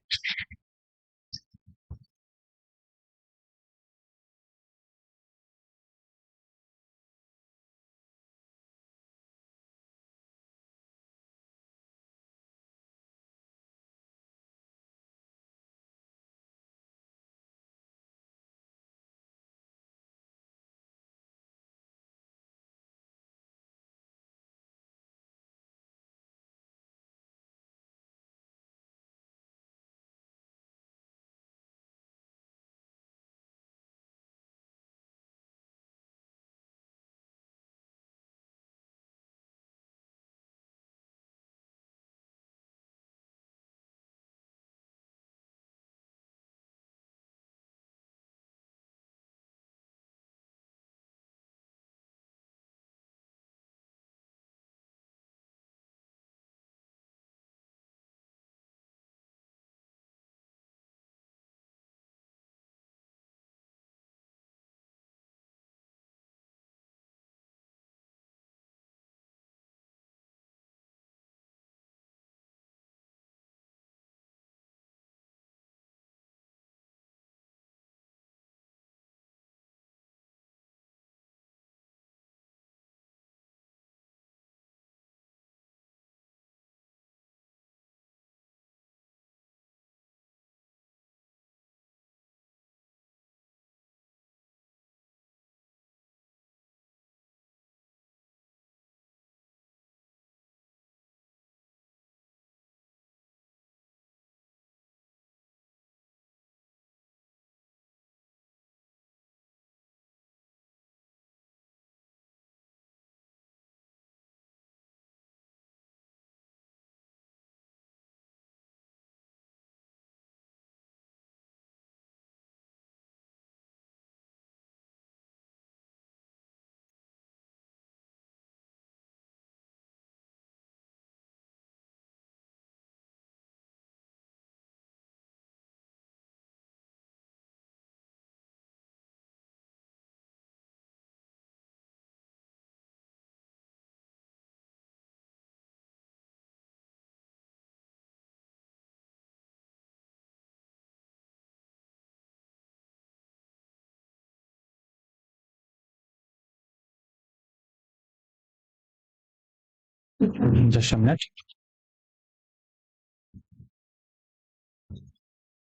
S1: Just minute.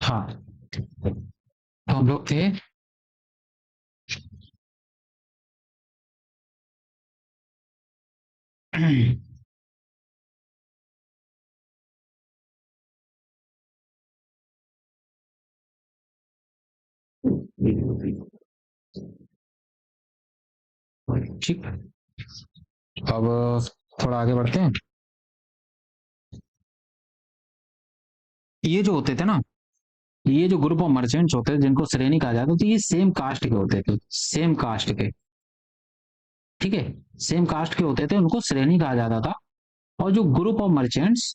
S1: हाँ, तो हम लोग थे। ठीक, अब थोड़ा आगे बढ़ते हैं। ये जो होते थे ना, ये जो ग्रुप ऑफ मर्चेंट्स होते थे जिनको श्रेणी कहा जाता था, ये सेम कास्ट के होते थे, सेम कास्ट के। ठीक है, सेम कास्ट के होते थे, उनको श्रेणी कहा जाता था। और जो ग्रुप ऑफ मर्चेंट्स,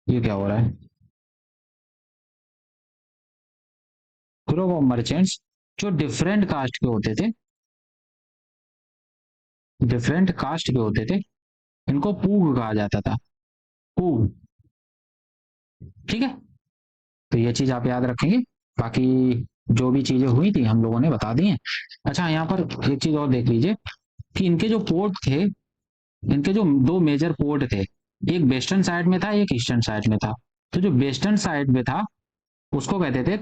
S1: ये क्या हो रहा है? ग्रुप ऑफ मर्चेंट्स जो डिफरेंट कास्ट के होते थे, डिफरेंट कास्ट के होते थे, इनको पूग कहा जाता था, पूग। ठीक है, तो ये चीज आप याद रखेंगे। बाकी जो भी चीजें हुई थी हम लोगों ने बता दी हैं। अच्छा, यहाँ पर एक चीज और देख लीजिए कि इनके जो पोर्ट थे, इनके जो दो मेजर पोर्ट थे, एक वेस्टर्न साइड में था, एक ईस्टर्न साइड में था। तो जो वेस्टर्न साइड में था उसको कहते थे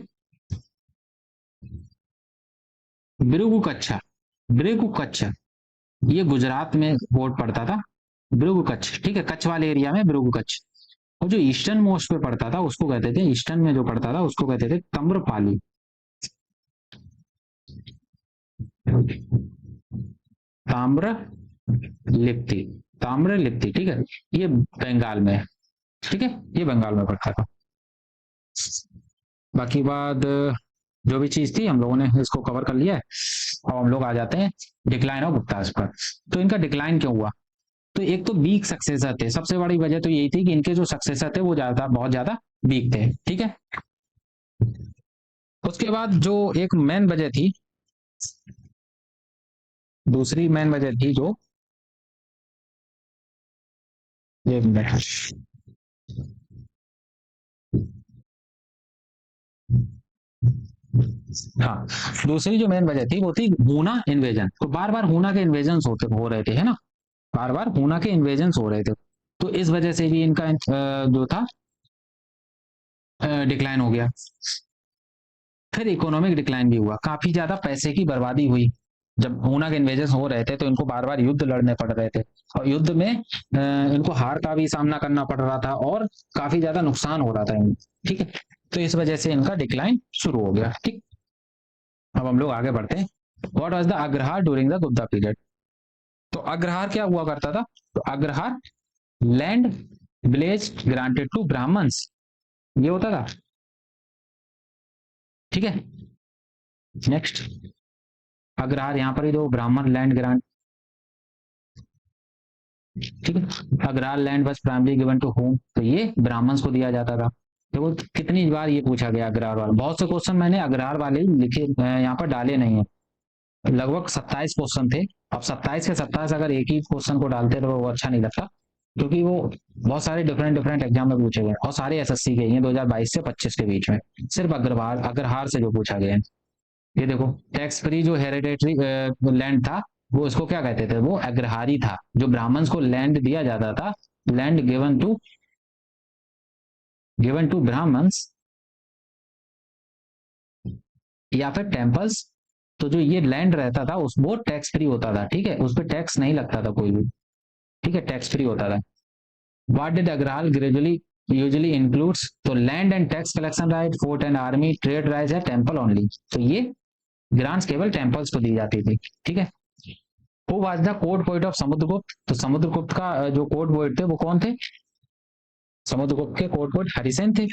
S1: बिरुगु कच्छा, बिरुगु कच्छ। ये गुजरात में पोर्ट पड़ता था, बिरुगु कच्छ। ठीक है, कच्छ वाले एरिया में बिरुगु कच्छ। और जो ईस्टर्न मोस्ट पे पड़ता था उसको कहते थे, ईस्टर्न में जो पड़ता था उसको कहते थे तम्रपाली। ताम्र लिप्ति, ताम्र लिप्ति। ठीक है, ये बंगाल में है। ठीक है, ये बंगाल में पड़ता था। बाकी बात जो भी चीज थी हम लोगों ने इसको कवर कर लिया है। अब हम लोग आ जाते हैं डिक्लाइन ऑफ गुप्ताज पर। तो इनका डिक्लाइन क्यों हुआ? तो एक तो वीक सक्सेसर थे, सबसे बड़ी वजह तो यही थी कि इनके जो सक्सेसर थे वो ज्यादा, बहुत ज्यादा वीक थे। ठीक है, उसके बाद जो एक मेन वजह थी, दूसरी मेन वजह थी जो, एक मिनट। हाँ, दूसरी जो मेन वजह थी वो थी हूना इन्वेजन। तो बार बार हूना के इन्वेजन होते हो रहे थे, है ना, बार बार हूना के इन्वेजन हो रहे थे। तो इस वजह से भी इनका जो था डिक्लाइन हो गया। फिर इकोनॉमिक डिक्लाइन भी हुआ, काफी ज्यादा पैसे की बर्बादी हुई। जब हूना के इन्वेजन हो रहे थे तो इनको बार बार युद्ध लड़ने पड़ रहे थे, और युद्ध में इनको हार का भी सामना करना पड़ रहा था, और काफी ज्यादा नुकसान हो रहा था इनको। ठीक है, तो इस वजह से इनका डिक्लाइन शुरू हो गया। ठीक, अब हम लोग आगे बढ़ते हैं। What was the agrahara during the Gupta period? तो अग्रहार क्या हुआ करता था? तो agrahara land village granted to Brahmins, ये होता था। ठीक है, नेक्स्ट। अग्रहार यहाँ पर ही दो ब्राह्मण लैंड ग्रांट। ठीक है, agrahara land was primary given to home, तो ये ब्राह्मण्स को दिया जाता था। देखो कितनी बार ये पूछा गया अग्रहार वाला, बहुत से क्वेश्चन मैंने अग्रहार वाले ही लिखे, यहाँ पर डाले नहीं है। लगभग 27 क्वेश्चन थे। अब 27 के 27 अगर एक ही क्वेश्चन को डालते तो वो अच्छा नहीं लगता, क्योंकि वो बहुत सारे डिफरेंट डिफरेंट एग्जाम में पूछे गए, और सारे एसएससी के हैं 2022 से 25 के बीच में। सिर्फ अग्रहार अग्रहार से जो पूछा गया है, ये देखो, टैक्स फ्री जो हेरिडेटरी लैंड था, वो इसको क्या कहते थे? वो अग्रहारी था। जो ब्राह्मण्स को लैंड दिया जाता था, लैंड गिवन टू ब्राह्मण्स या फिर टेम्पल्स, तो जो ये लैंड रहता था उस वो टैक्स फ्री होता था। ठीक है, उस पर टैक्स नहीं लगता था कोई भी। ठीक है, टैक्स फ्री होता था। What did agrahara gradually usually includes? तो land and tax collection right, fort and army, trade rights है, टेम्पल ओनली। तो ये ग्रांट्स केवल टेम्पल्स को दी जाती थी। ठीक है, who was the court poet of Samudragupta? तो समुद्रगुप्त का जो कोर्ट पोइट थे वो कौन थे? समुद्रगुप्त के कोर्ट पोइट हरिसेन थे,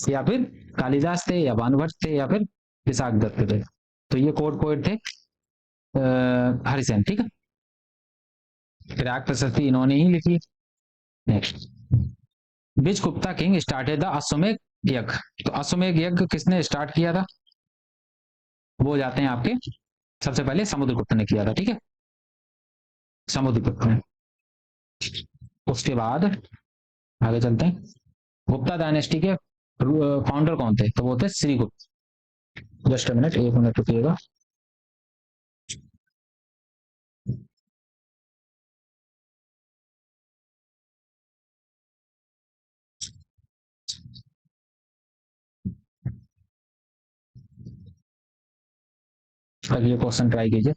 S1: या फिर कालिदास थे, या भानुभक्त थे, या फिर विशाख दत्त थे। तो ये कोर्ट पोइट थे हरिसेन। ठीक है, फिराक प्रशस्ति इन्होंने ही लिखी। Next, which Gupta king started the अश्वमेध यज्ञ? तो अश्वमेध यज्ञ किसने स्टार्ट किया था? वो जाते हैं आपके, सबसे पहले समुद्रगुप्त ने किया था। ठीक है, समुद्रगुप्त ने। उसके बाद आगे चलते हैं। गुप्ता डायनेस्टी के फाउंडर कौन थे? तो वो थे श्रीगुप्त। जस्ट मिनट, एक मिनट रुकिएगा। अब ये क्वेश्चन ट्राई कीजिए।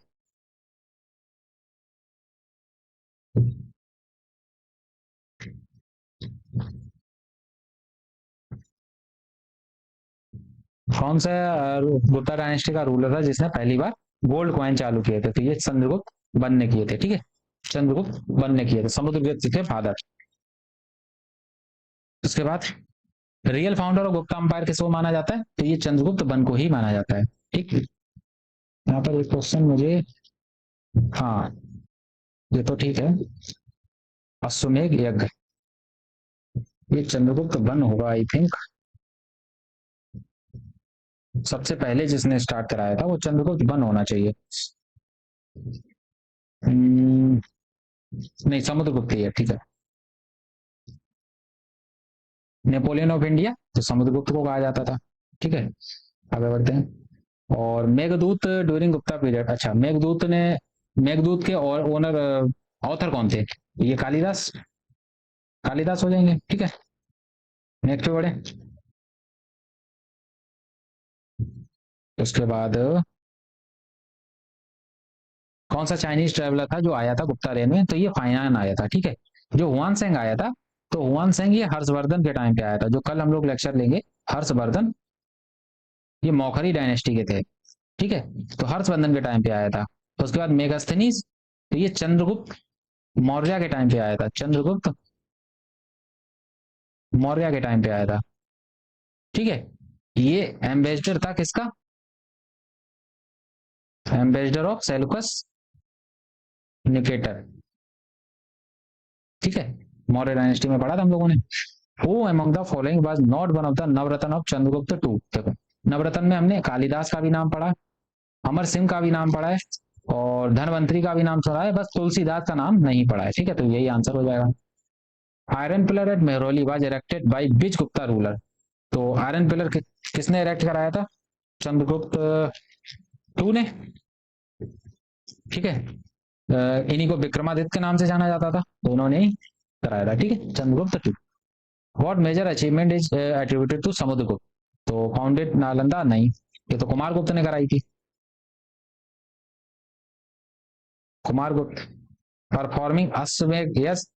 S1: कौन सा गुप्ता डायनेस्टी का रूलर था जिसने पहली बार गोल्ड कॉइन चालू किए थे? तो ये चंद्रगुप्त वन ने किए थे। ठीक है, चंद्रगुप्त वन ने किए थे, समुद्रगुप्त के फादर। उसके बाद real founder of Gupta umpire किसको माना जाता है? तो ये चंद्रगुप्त वन को ही माना जाता है। ठीक, यहाँ पर एक क्वेश्चन मुझे, हाँ ये तो ठीक है, अश्वमेध यज्ञ, ये चंद्रगुप्त वन होगा आई थिंक। सबसे पहले जिसने स्टार्ट कराया था वो चंद्रगुप्त वन होना चाहिए। नहीं, समुद्रगुप्त ही है। ठीक है, नेपोलियन ऑफ इंडिया तो समुद्रगुप्त को कहा जाता था। ठीक है, आगे बढ़ते हैं। और मेघदूत ड्यूरिंग गुप्ता पीरियड, अच्छा मेघदूत ने, मेघदूत के और ओनर ऑथर कौन थे? ये कालिदास, कालिदास हो जाएंगे। ठीक है, नेक्स्ट पे बढ़े। उसके बाद कौन सा चाइनीज ट्रेवलर था जो आया था गुप्ता रेन में? तो ये फाइनान आया था। ठीक है, जो हुआन सेंग आया था, तो हुआन सेंग ये हर्षवर्धन के टाइम पे आया था, जो कल हम लोग लेक्चर लेंगे। हर्षवर्धन ये मौखरी डायनेस्टी के थे। ठीक है, तो हर्षवर्धन के टाइम पे आया था। तो उसके बाद मेगास्थनीज, तो ये चंद्रगुप्त मौर्य के टाइम पे आया था, चंद्रगुप्त मौर्य के टाइम पे आया था। ठीक है, ये एम्बेसडर था किसका? Ambassador of Seleucus Nicator. ठीक है, मौर्य डायनेस्टी में पढ़ा था हम लोगों ने। Who among the following was not one of the Navratna of Chandragupta two? देखो, नवरत्न में हमने कालिदास का भी नाम पढ़ा, अमर सिंह का भी नाम पढ़ा है, और धनवंतरी का भी नाम सुना है, बस तुलसीदास का नाम नहीं पढ़ा है। ठीक है, तो यही आंसर हो जाएगा। Iron pillar at Mehrauli was erected by which Gupta ruler? तो आयरन पिलर किसने इरेक्ट कराया था? चंद्रगुप्त टू ने। ठीक है, इन्हीं को विक्रमादित्य के नाम से जाना जाता था, तो उन्होंने ही कराया था। ठीक है, Chandragupta two. What major achievement is attributed to Samudragupta? तो फाउंडेड नालंदा, नहीं, ये तो कुमारगुप्त ने कराई थी। कुमारगुप्त। परफॉर्मिंग अश्वमेध, यस।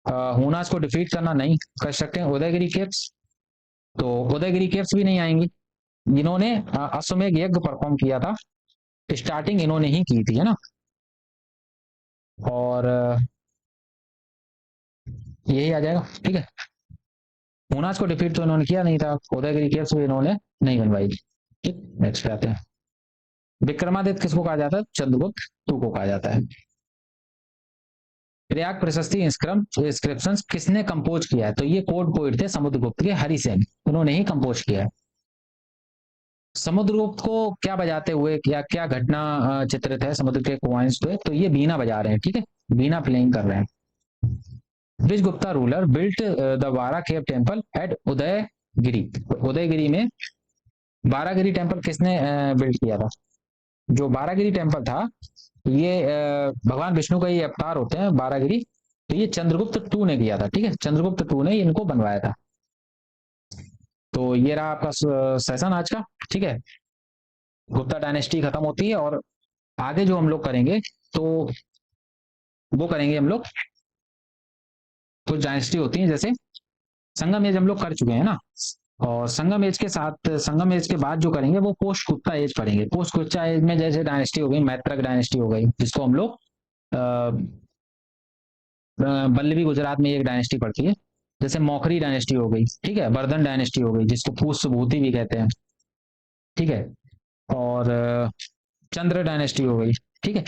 S1: हुनास को डिफीट करना, नहीं कर सकते। उदयगिरी केव्स, तो उदयगिरी केव्स भी नहीं आएंगी। इन्होंने अश्वमेध यज्ञ परफॉर्म किया था, स्टार्टिंग इन्होंने ही की थी, है ना। और यही आ जाएगा। ठीक है, हुनास को डिफीट तो इन्होंने किया नहीं था, उदयगिरी केव्स भी इन्होंने नहीं बनवाई। ठीक, नेक्स्ट पे आते हैं। विक्रमादित्य किसको कहा जाता है? चंद्रगुप्त टू को कहा जाता है। प्रयाग प्रशस्ति इंस्क्रिप्शन किसने कंपोज किया है? तो ये कोड पोइट थे समुद्रगुप्त के, हरिसेन, उन्होंने ही कंपोज किया है। समुद्रगुप्त को क्या बजाते हुए, क्या क्या घटना चित्रित है समुद्र के कॉइन्स पे? तो ये बीना बजा रहे हैं। ठीक है, बीना प्लेइंग कर रहे हैं। Which Gupta ruler built the Bara cave temple at Udaygiri? Udaygiri में बारागिरी टेम्पल किसने बिल्ड किया था? जो बारागिरी टेम्पल था, ये भगवान विष्णु का ही अवतार होते हैं बारागिरी, तो ये चंद्रगुप्त टू ने किया था। ठीक है, चंद्रगुप्त टू ने इनको बनवाया था। तो ये रहा आपका सेशन आज का। ठीक है, गुप्ता डायनेस्टी खत्म होती है, और आगे जो हम लोग करेंगे, तो वो करेंगे हम लोग, कुछ डायनेस्टी होती है, जैसे संगम एज हम लोग कर चुके हैं ना, और संगम एज के साथ, संगम एज के बाद जो करेंगे वो पोस्ट गुप्ता एज पढ़ेंगे। पोस्ट गुप्ता एज में जैसे डायनेस्टी हो गई, मैत्रक डायनेस्टी हो गई, जिसको हम लोग बल्लभी गुजरात में एक डायनेस्टी पड़ती है, जैसे मौखरी डायनेस्टी हो गई। ठीक है, वर्धन डायनेस्टी हो गई, जिसको पुष्यभूति भी कहते हैं। ठीक है, और चंद्र डायनेस्टी हो गई। ठीक है,